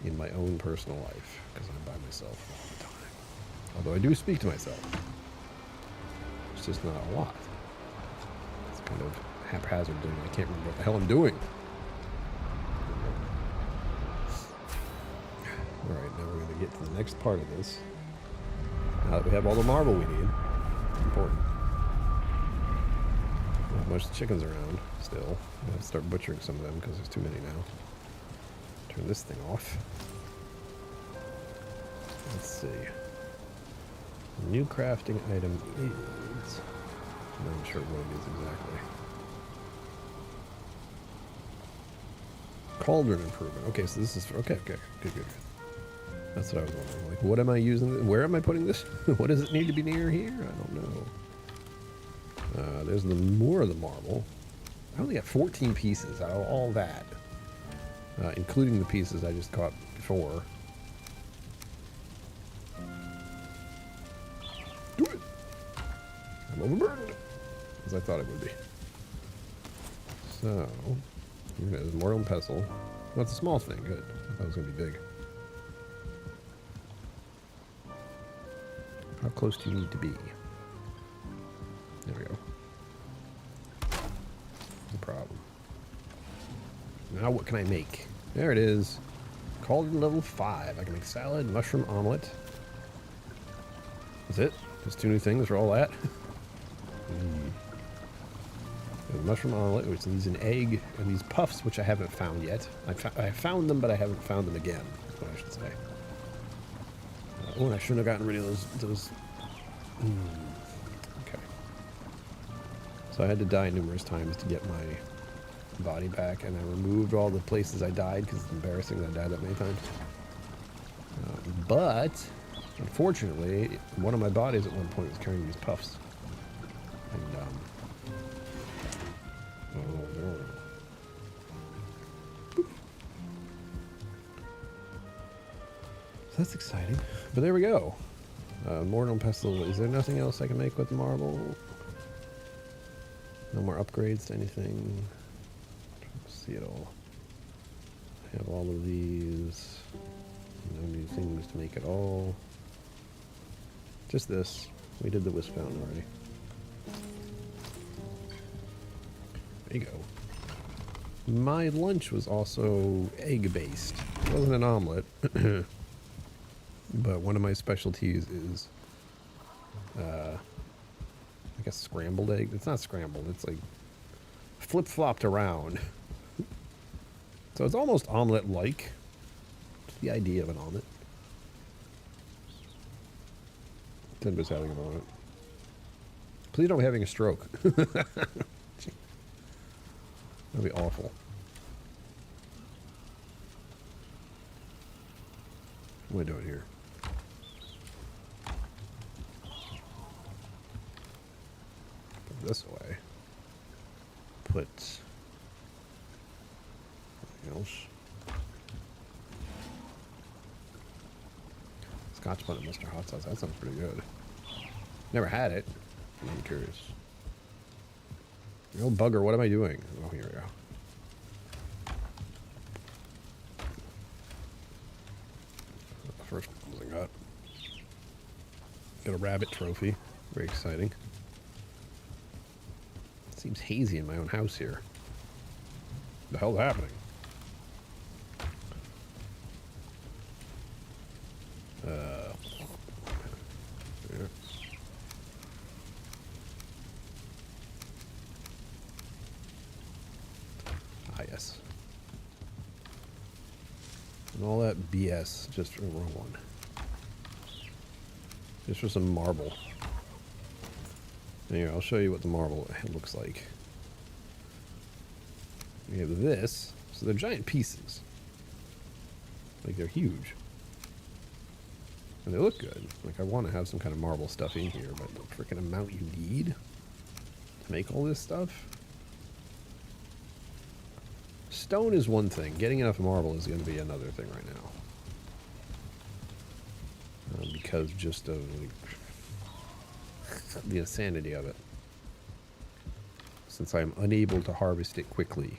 S1: in my own personal life because I'm by myself all the time. Although I do speak to myself. It's just not a lot. It's kind of haphazard doing. I can't remember what the hell I'm doing. Alright, now we're going to get to the next part of this. Now that we have all the marble we need. Important. Not much chickens around still. I have to start butchering some of them because there's too many now. Turn this thing off. Let's see. New crafting item is... I'm not sure what it is exactly. Cauldron improvement. Okay, so this is... Okay, good. That's what I was wondering. Like, what am I using? Where am I putting this? What does it need to be near here? I don't know. There's more of the marble. I only got 14 pieces out of all that. Including the pieces I just caught before. Do it! I'm overburdened! As I thought it would be. So, here it is, mortal and pestle. Well, it's a small thing, good. I thought it was going to be big. How close do you need to be? There we go. No problem. Now what can I make? There it is. Cauldron level 5. I can make salad, mushroom omelet. That's it? Just 2 new things for all that? Mushroom omelet, which leaves an egg, and these puffs, which I haven't found yet. I found them, but I haven't found them again. That's what I should say. Oh, and I shouldn't have gotten rid of those. Okay. So I had to die numerous times to get my body back, and I removed all the places I died because it's embarrassing that I died that many times. But, unfortunately, one of my bodies at one point was carrying these puffs. And, so that's exciting. But there we go. Mortal and pestle. Is there nothing else I can make with marble? No more upgrades to anything. Let's see it all. I have all of these. No new things to make at all. Just this. We did the whisk fountain already. There you go. My lunch was also egg-based. It wasn't an omelet. But one of my specialties is, I guess scrambled egg. It's not scrambled. It's like flip-flopped around. So it's almost omelet-like. It's the idea of an omelet. Timber's having a moment. Please don't be having a stroke. That'd be awful. What am I doing here? Put this away. Put something else. Scotch bun and Mr. Hot Sauce. That sounds pretty good. Never had it. I'm curious. The old bugger, what am I doing? Oh, here we go. Got a rabbit trophy. Very exciting. Seems hazy in my own house here. The hell's happening? Yeah. Ah, yes. And all that BS just for the wrong one. Just for some marble. Here, I'll show you what the marble looks like. We have this. So they're giant pieces. Like, they're huge. And they look good. Like, I want to have some kind of marble stuff in here, but the freaking amount you need to make all this stuff. Stone is one thing. Getting enough marble is going to be another thing right now. Because just of like, the insanity of it. Since I'm unable to harvest it quickly,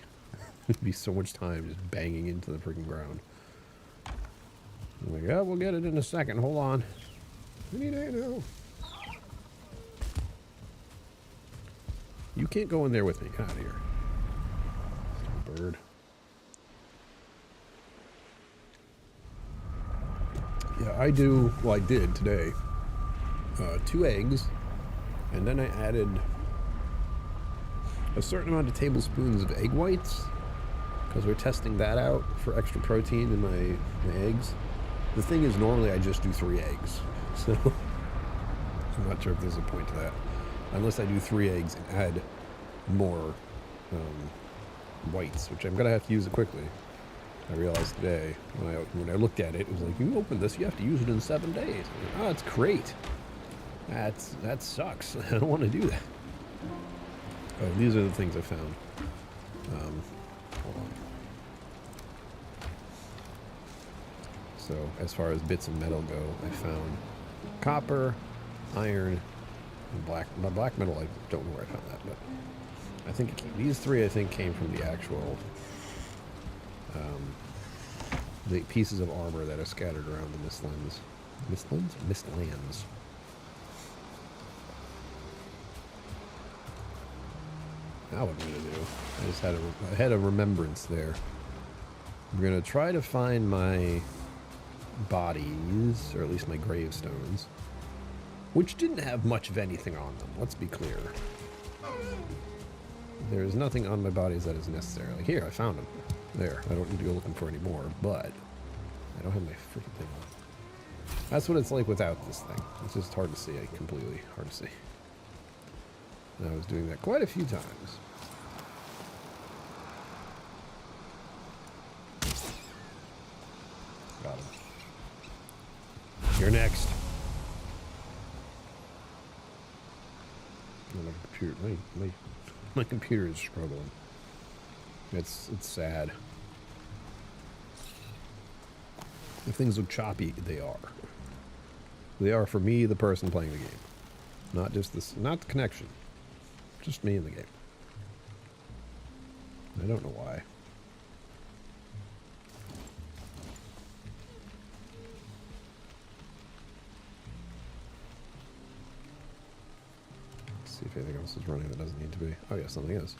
S1: it'd be so much time just banging into the freaking ground. I'm like, yeah, we'll get it in a second. Hold on. We need it now. You can't go in there with me. Get out of here. Bird. Yeah, I do. Well, I did today. 2 eggs, and then I added a certain amount of tablespoons of egg whites because we're testing that out for extra protein in my eggs. The thing is, normally I just do 3 eggs, so I'm not sure if there's a point to that, unless I do 3 eggs and add more whites, which I'm gonna have to use it quickly. I realized today when I looked at it, it was like, you open this, you have to use it in 7 days. Like, oh, it's great. That sucks. I don't want to do that. Oh, these are the things I found. Hold on. So as far as bits of metal go, I found copper, iron, and black. My black metal, I don't know where I found that, but I think these 3 I think came from the actual the pieces of armor that are scattered around the mistlands. Mistlands. Now what I'm gonna do? I just had a remembrance there. I'm gonna try to find my bodies, or at least my gravestones, which didn't have much of anything on them. Let's be clear. There is nothing on my bodies that is necessary. Like here, I found them. There. I don't need to go looking for any more, but I don't have my freaking thing on. That's what it's like without this thing. It's just hard to see. Completely hard to see. And I was doing that quite a few times. Got him. You're next. My computer, my computer is struggling. It's sad. If things look choppy, they are. They are for me, the person playing the game. Not just this, not the connection. Just me in the game. I don't know why. Let's see if anything else is running that doesn't need to be. Oh yeah, something is.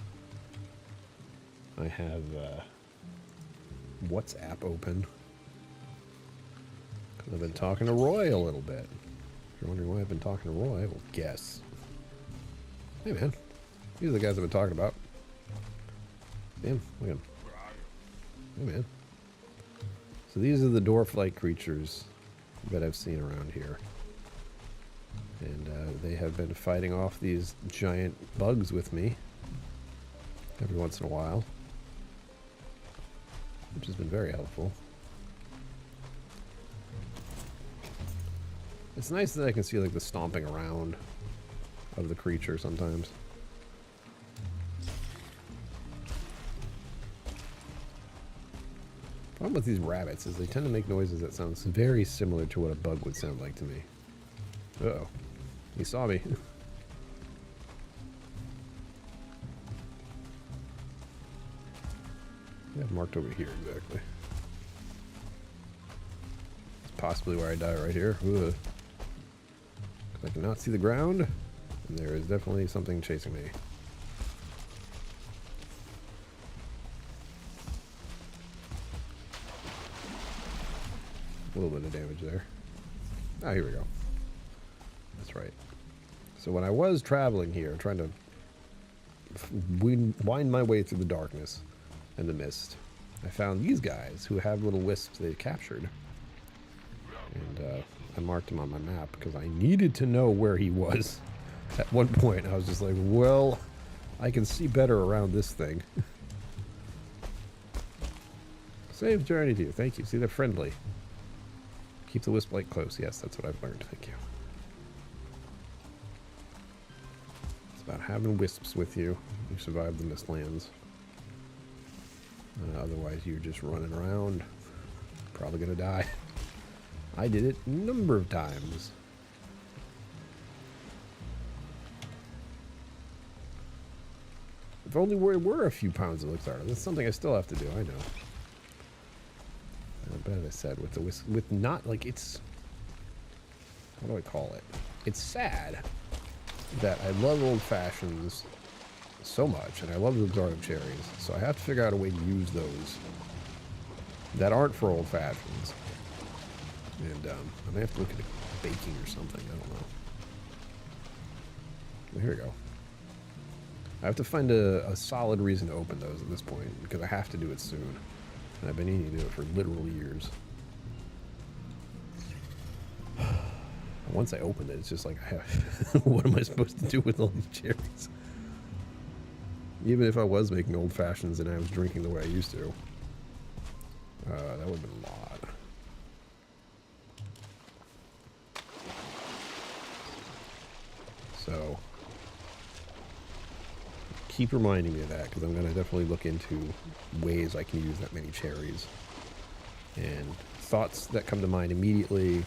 S1: I have WhatsApp open. I've been talking to Roy a little bit. If you're wondering why I've been talking to Roy, well, guess. Hey, man. These are the guys I've been talking about. Damn, look at him. Hey, man. So these are the dwarf-like creatures that I've seen around here. And they have been fighting off these giant bugs with me every once in a while, which has been very helpful. It's nice that I can see like the stomping around of the creature sometimes. Problem with these rabbits is they tend to make noises that sounds very similar to what a bug would sound like to me. Uh-oh. He saw me. Yeah, marked over here exactly. It's possibly where I die right here. Ugh. I cannot see the ground, and there is definitely something chasing me. A little bit of damage there. Ah, here we go. That's right. So when I was traveling here, trying to wind my way through the darkness and the mist, I found these guys who have little wisps they captured. And I marked him on my map because I needed to know where he was. At one point, I was just like, well, I can see better around this thing. Safe journey to you. Thank you. See, they're friendly. Keep the wisp light close. Yes, that's what I've learned. Thank you. It's about having wisps with you. You survive the mistlands. Otherwise, you're just running around. Probably going to die. I did it a number of times. If only there were a few pounds of elixir. That's something I still have to do. I know. But as I said, with the with not like it's. What do I call it? It's sad that I love old fashions so much, and I love the exotic cherries. So I have to figure out a way to use those that aren't for old fashions. And I may have to look at baking or something. I don't know. Well, here we go. I have to find a solid reason to open those at this point, because I have to do it soon. And I've been needing to do it for literal years. Once I open it, it's just like, what am I supposed to do with all these cherries? Even if I was making old fashions and I was drinking the way I used to, that would have been a lot. So, keep reminding me of that, because I'm going to definitely look into ways I can use that many cherries. And thoughts that come to mind immediately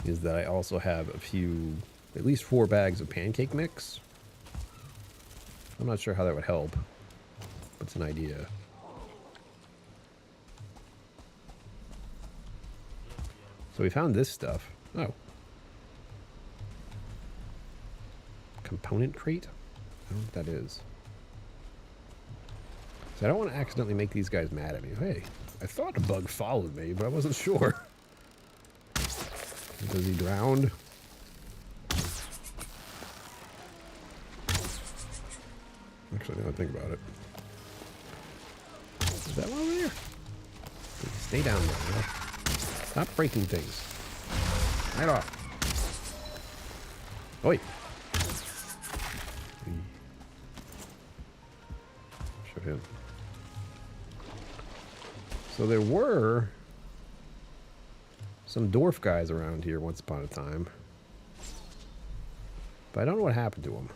S1: is that I also have at least 4 bags of pancake mix. I'm not sure how that would help, but it's an idea. So we found this stuff. Oh. Component crate? I don't know what that is. So I don't want to accidentally make these guys mad at me. Hey, I thought a bug followed me, but I wasn't sure. Because he drowned. Actually, now I think about it. Is that one over there? Stay down there. Man. Stop breaking things. Right off. Oi. Show him. So there were some dwarf guys around here once upon a time. But I don't know what happened to them.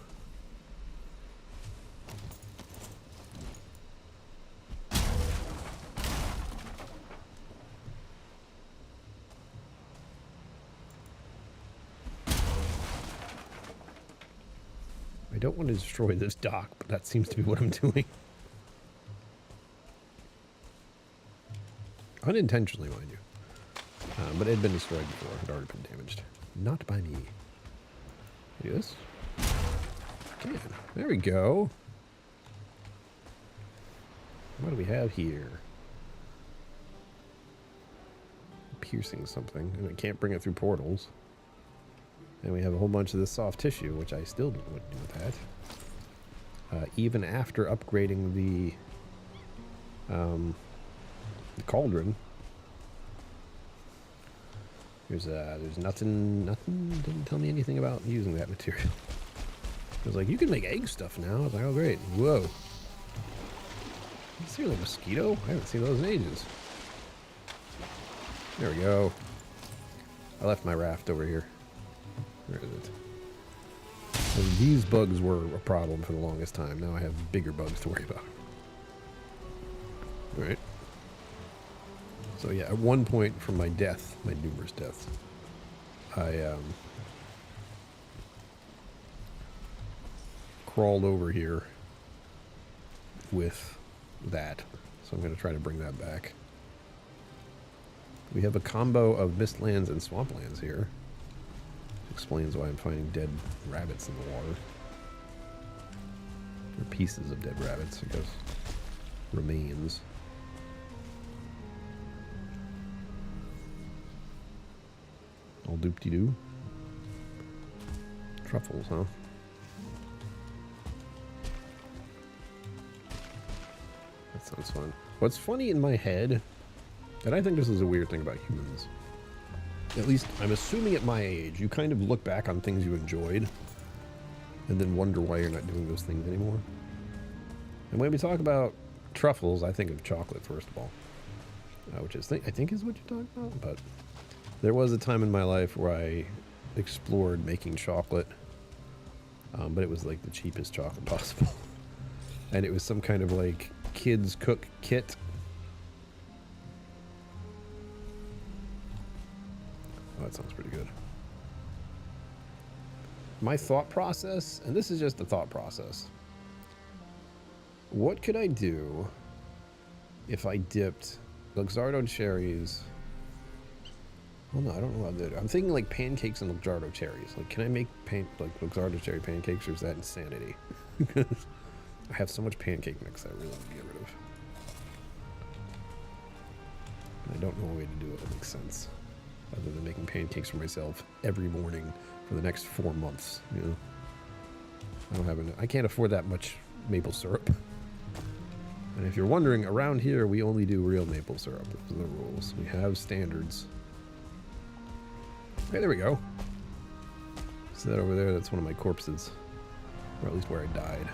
S1: I don't want to destroy this dock, but that seems to be what I'm doing. Unintentionally, mind you. But it had been destroyed before. It had already been damaged. Not by me. Do this? Again. There we go. What do we have here? Piercing something. And I can't bring it through portals. And we have a whole bunch of this soft tissue, which I still don't know what to do with that. Even after upgrading the cauldron, there's nothing didn't tell me anything about using that material. I was like, you can make egg stuff now. I was like, oh great. Whoa. Is there a mosquito? I haven't seen those in ages. There we go. I left my raft over here. Where is it? And these bugs were a problem for the longest time. Now I have bigger bugs to worry about. Alright. So yeah, at one point from my death, my numerous deaths, I crawled over here with that. So I'm going to try to bring that back. We have a combo of mistlands and swamplands here. Explains why I'm finding dead rabbits in the water. Or pieces of dead rabbits, I guess. Remains. All doop-de-doo. Truffles, huh? That sounds fun. What's funny in my head, and I think this is a weird thing about humans, at least I'm assuming at my age, you kind of look back on things you enjoyed and then wonder why you're not doing those things anymore. And when we talk about truffles, I think of chocolate, first of all, which is I think is what you're talking about. But there was a time in my life where I explored making chocolate, but it was like the cheapest chocolate possible. And it was some kind of like kids cook kit. Oh, that sounds pretty good. My thought process, and this is just a thought process. What could I do if I dipped Luxardo cherries? Well, no, I don't know how to do it. I'm thinking like pancakes and Luxardo cherries. Like, can I make like Luxardo cherry pancakes, or is that insanity? Because I have so much pancake mix I really want to get rid of. And I don't know a way to do it that makes sense, other than making pancakes for myself every morning for the next 4 months. You know, I don't have enough. I can't afford that much maple syrup. And if you're wondering, around here we only do real maple syrup. Those are the rules. We have standards. Okay, there we go. See that over there? That's one of my corpses, or at least where I died.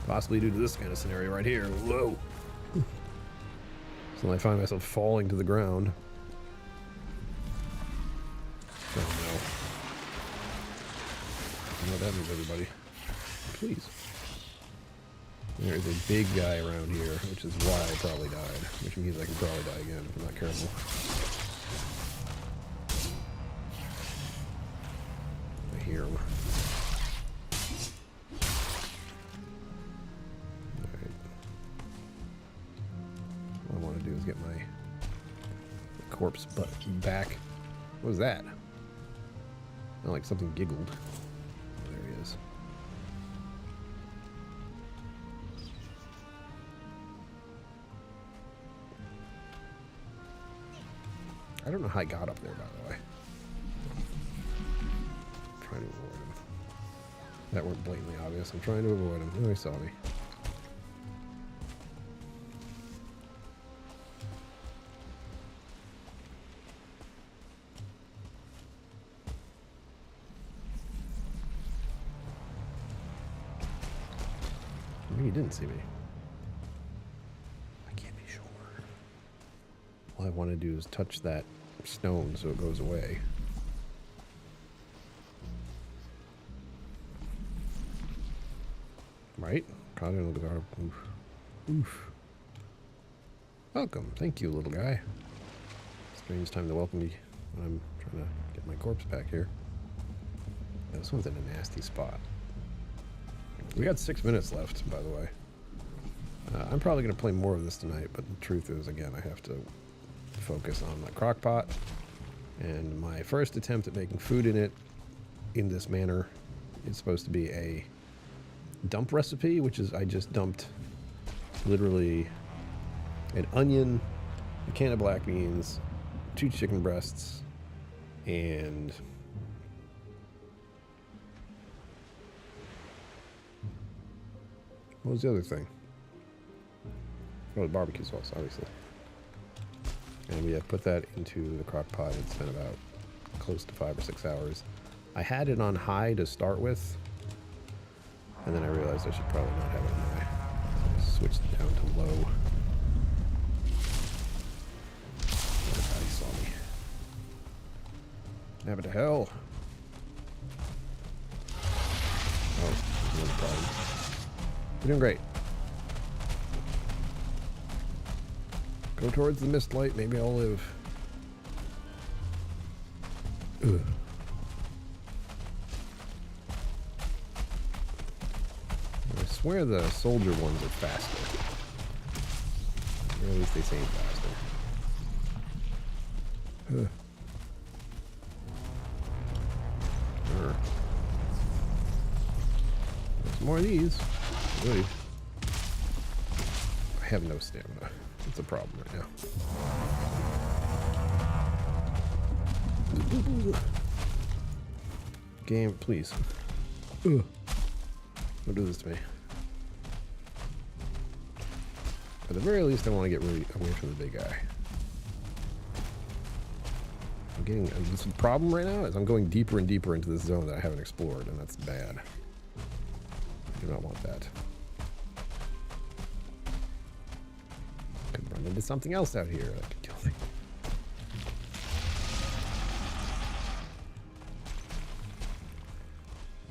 S1: Possibly due to this kind of scenario right here. Whoa! So I find myself falling to the ground. Oh no. You know what that means, everybody. Please. There's a big guy around here, which is why I probably died. Which means I can probably die again if I'm not careful. I hear him. Alright. What I want to do is get my corpse butt back. What was that? Sounded like something giggled. Oh, there he is. I don't know how I got up there, by the way. I'm trying to avoid him. That weren't blatantly obvious. I'm trying to avoid him. Oh, he saw me. Maybe he didn't see me. I can't be sure. All I want to do is touch that stone so it goes away. Right? Oof. Oof. Welcome. Thank you, little guy. Strange time to welcome me when I'm trying to get my corpse back here. Yeah, this one's in a nasty spot. We got 6 minutes left, by the way. I'm probably going to play more of this tonight, but the truth is, again, I have to focus on my crock pot. And my first attempt at making food in it in this manner is supposed to be a dump recipe, which is I just dumped literally an onion, a can of black beans, 2 chicken breasts, and what was the other thing? Oh, the barbecue sauce, obviously. And we have put that into the crock pot. It's been about close to 5 or 6 hours. I had it on high to start with, and then I realized I should probably not have it on high. So I switched it down to low. Oh, he saw me. Have it to hell. Oh, there's another problem. You're doing great. Go towards the mist light, maybe I'll live. Ugh. I swear the soldier ones are faster. Or at least they seem faster. Ugh. more of these. Really. I have no stamina. It's a problem right now. Game, please. Ugh. Don't do this to me. At the very least, I want to get really away from the big guy. I'm getting this problem right now is I'm going deeper and deeper into this zone that I haven't explored, and that's bad. I do not want that. Could run into something else out here that could kill me.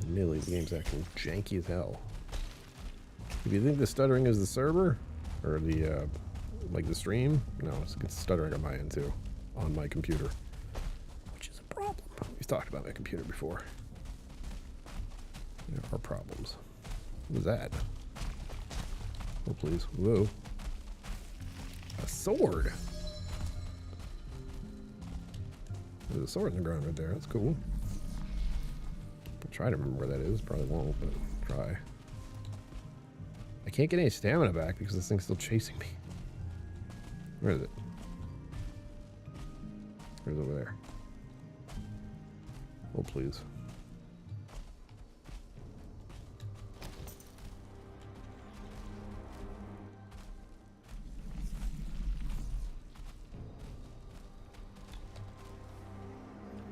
S1: Admittedly, the game's actually janky as hell. If you think the stuttering is the server or the like the stream, no, it's stuttering on my end too, on my computer, which is a problem. We've talked about my computer before. There are problems. What was that? Oh, please. Whoa. A sword. There's a sword in the ground right there. That's cool. I'll try to remember where that is. Probably won't, but try. I can't get any stamina back because this thing's still chasing me. Where is it? Where's it over there? Oh, please.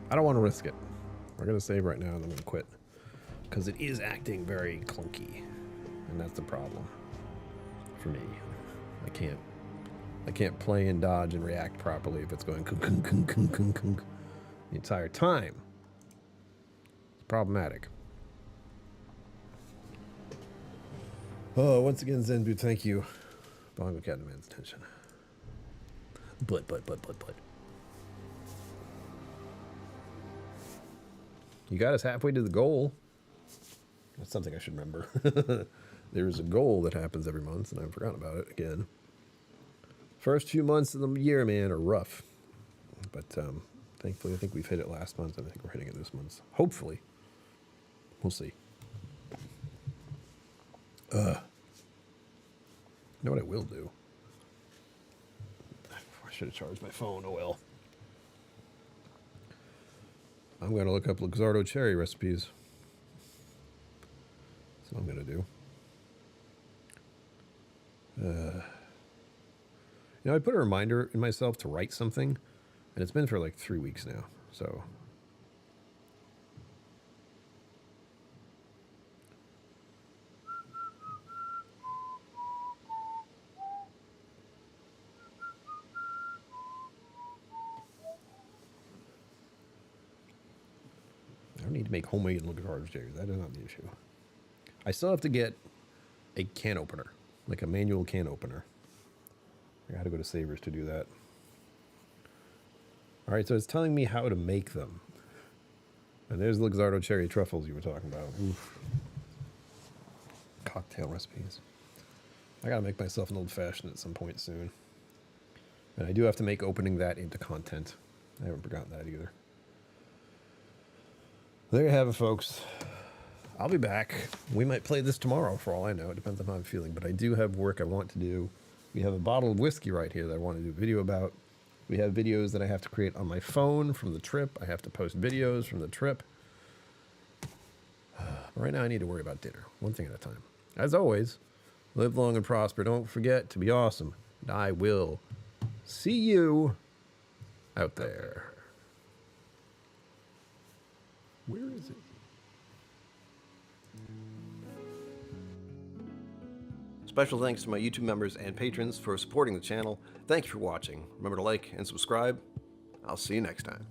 S1: I don't want to risk it. We're going to save right now and I'm going to quit. Because it is acting very clunky. And that's the problem. For me. I can't play and dodge and react properly if it's going kunk, kunk, kunk, kunk, kunk, kunk the entire time. It's problematic. Oh, once again, Zenbu, thank you. Bongo Cat demands attention. But. You got us halfway to the goal. That's something I should remember. There's a goal that happens every month, and I've forgotten about it again. First few months of the year, man, are rough. But thankfully, I think we've hit it last month, and I think we're hitting it this month. Hopefully. We'll see. You know what I will do? I should have charged my phone. Oh well. I'm going to look up Luxardo cherry recipes. That's what I'm going to do. You know, I put a reminder in myself to write something, and it's been for like 3 weeks now, so. I don't need to make homemade Luxardo cherries. That is not the issue. I still have to get a can opener, like a manual can opener. I gotta go to Savers to do that. All right, so it's telling me how to make them. And there's the Luxardo cherry truffles you were talking about. Oof. Cocktail recipes. I gotta make myself an old-fashioned at some point soon. And I do have to make opening that into content. I haven't forgotten that either. There you have it, folks. I'll be back. We might play this tomorrow for all I know. It depends on how I'm feeling. But I do have work I want to do. We have a bottle of whiskey right here that I want to do a video about. We have videos that I have to create on my phone from the trip. I have to post videos from the trip. Right now I need to worry about dinner. One thing at a time. As always, live long and prosper. Don't forget to be awesome. And I will see you out there. Where is it? Special thanks to my YouTube members and patrons for supporting the channel. Thank you for watching. Remember to like and subscribe. I'll see you next time.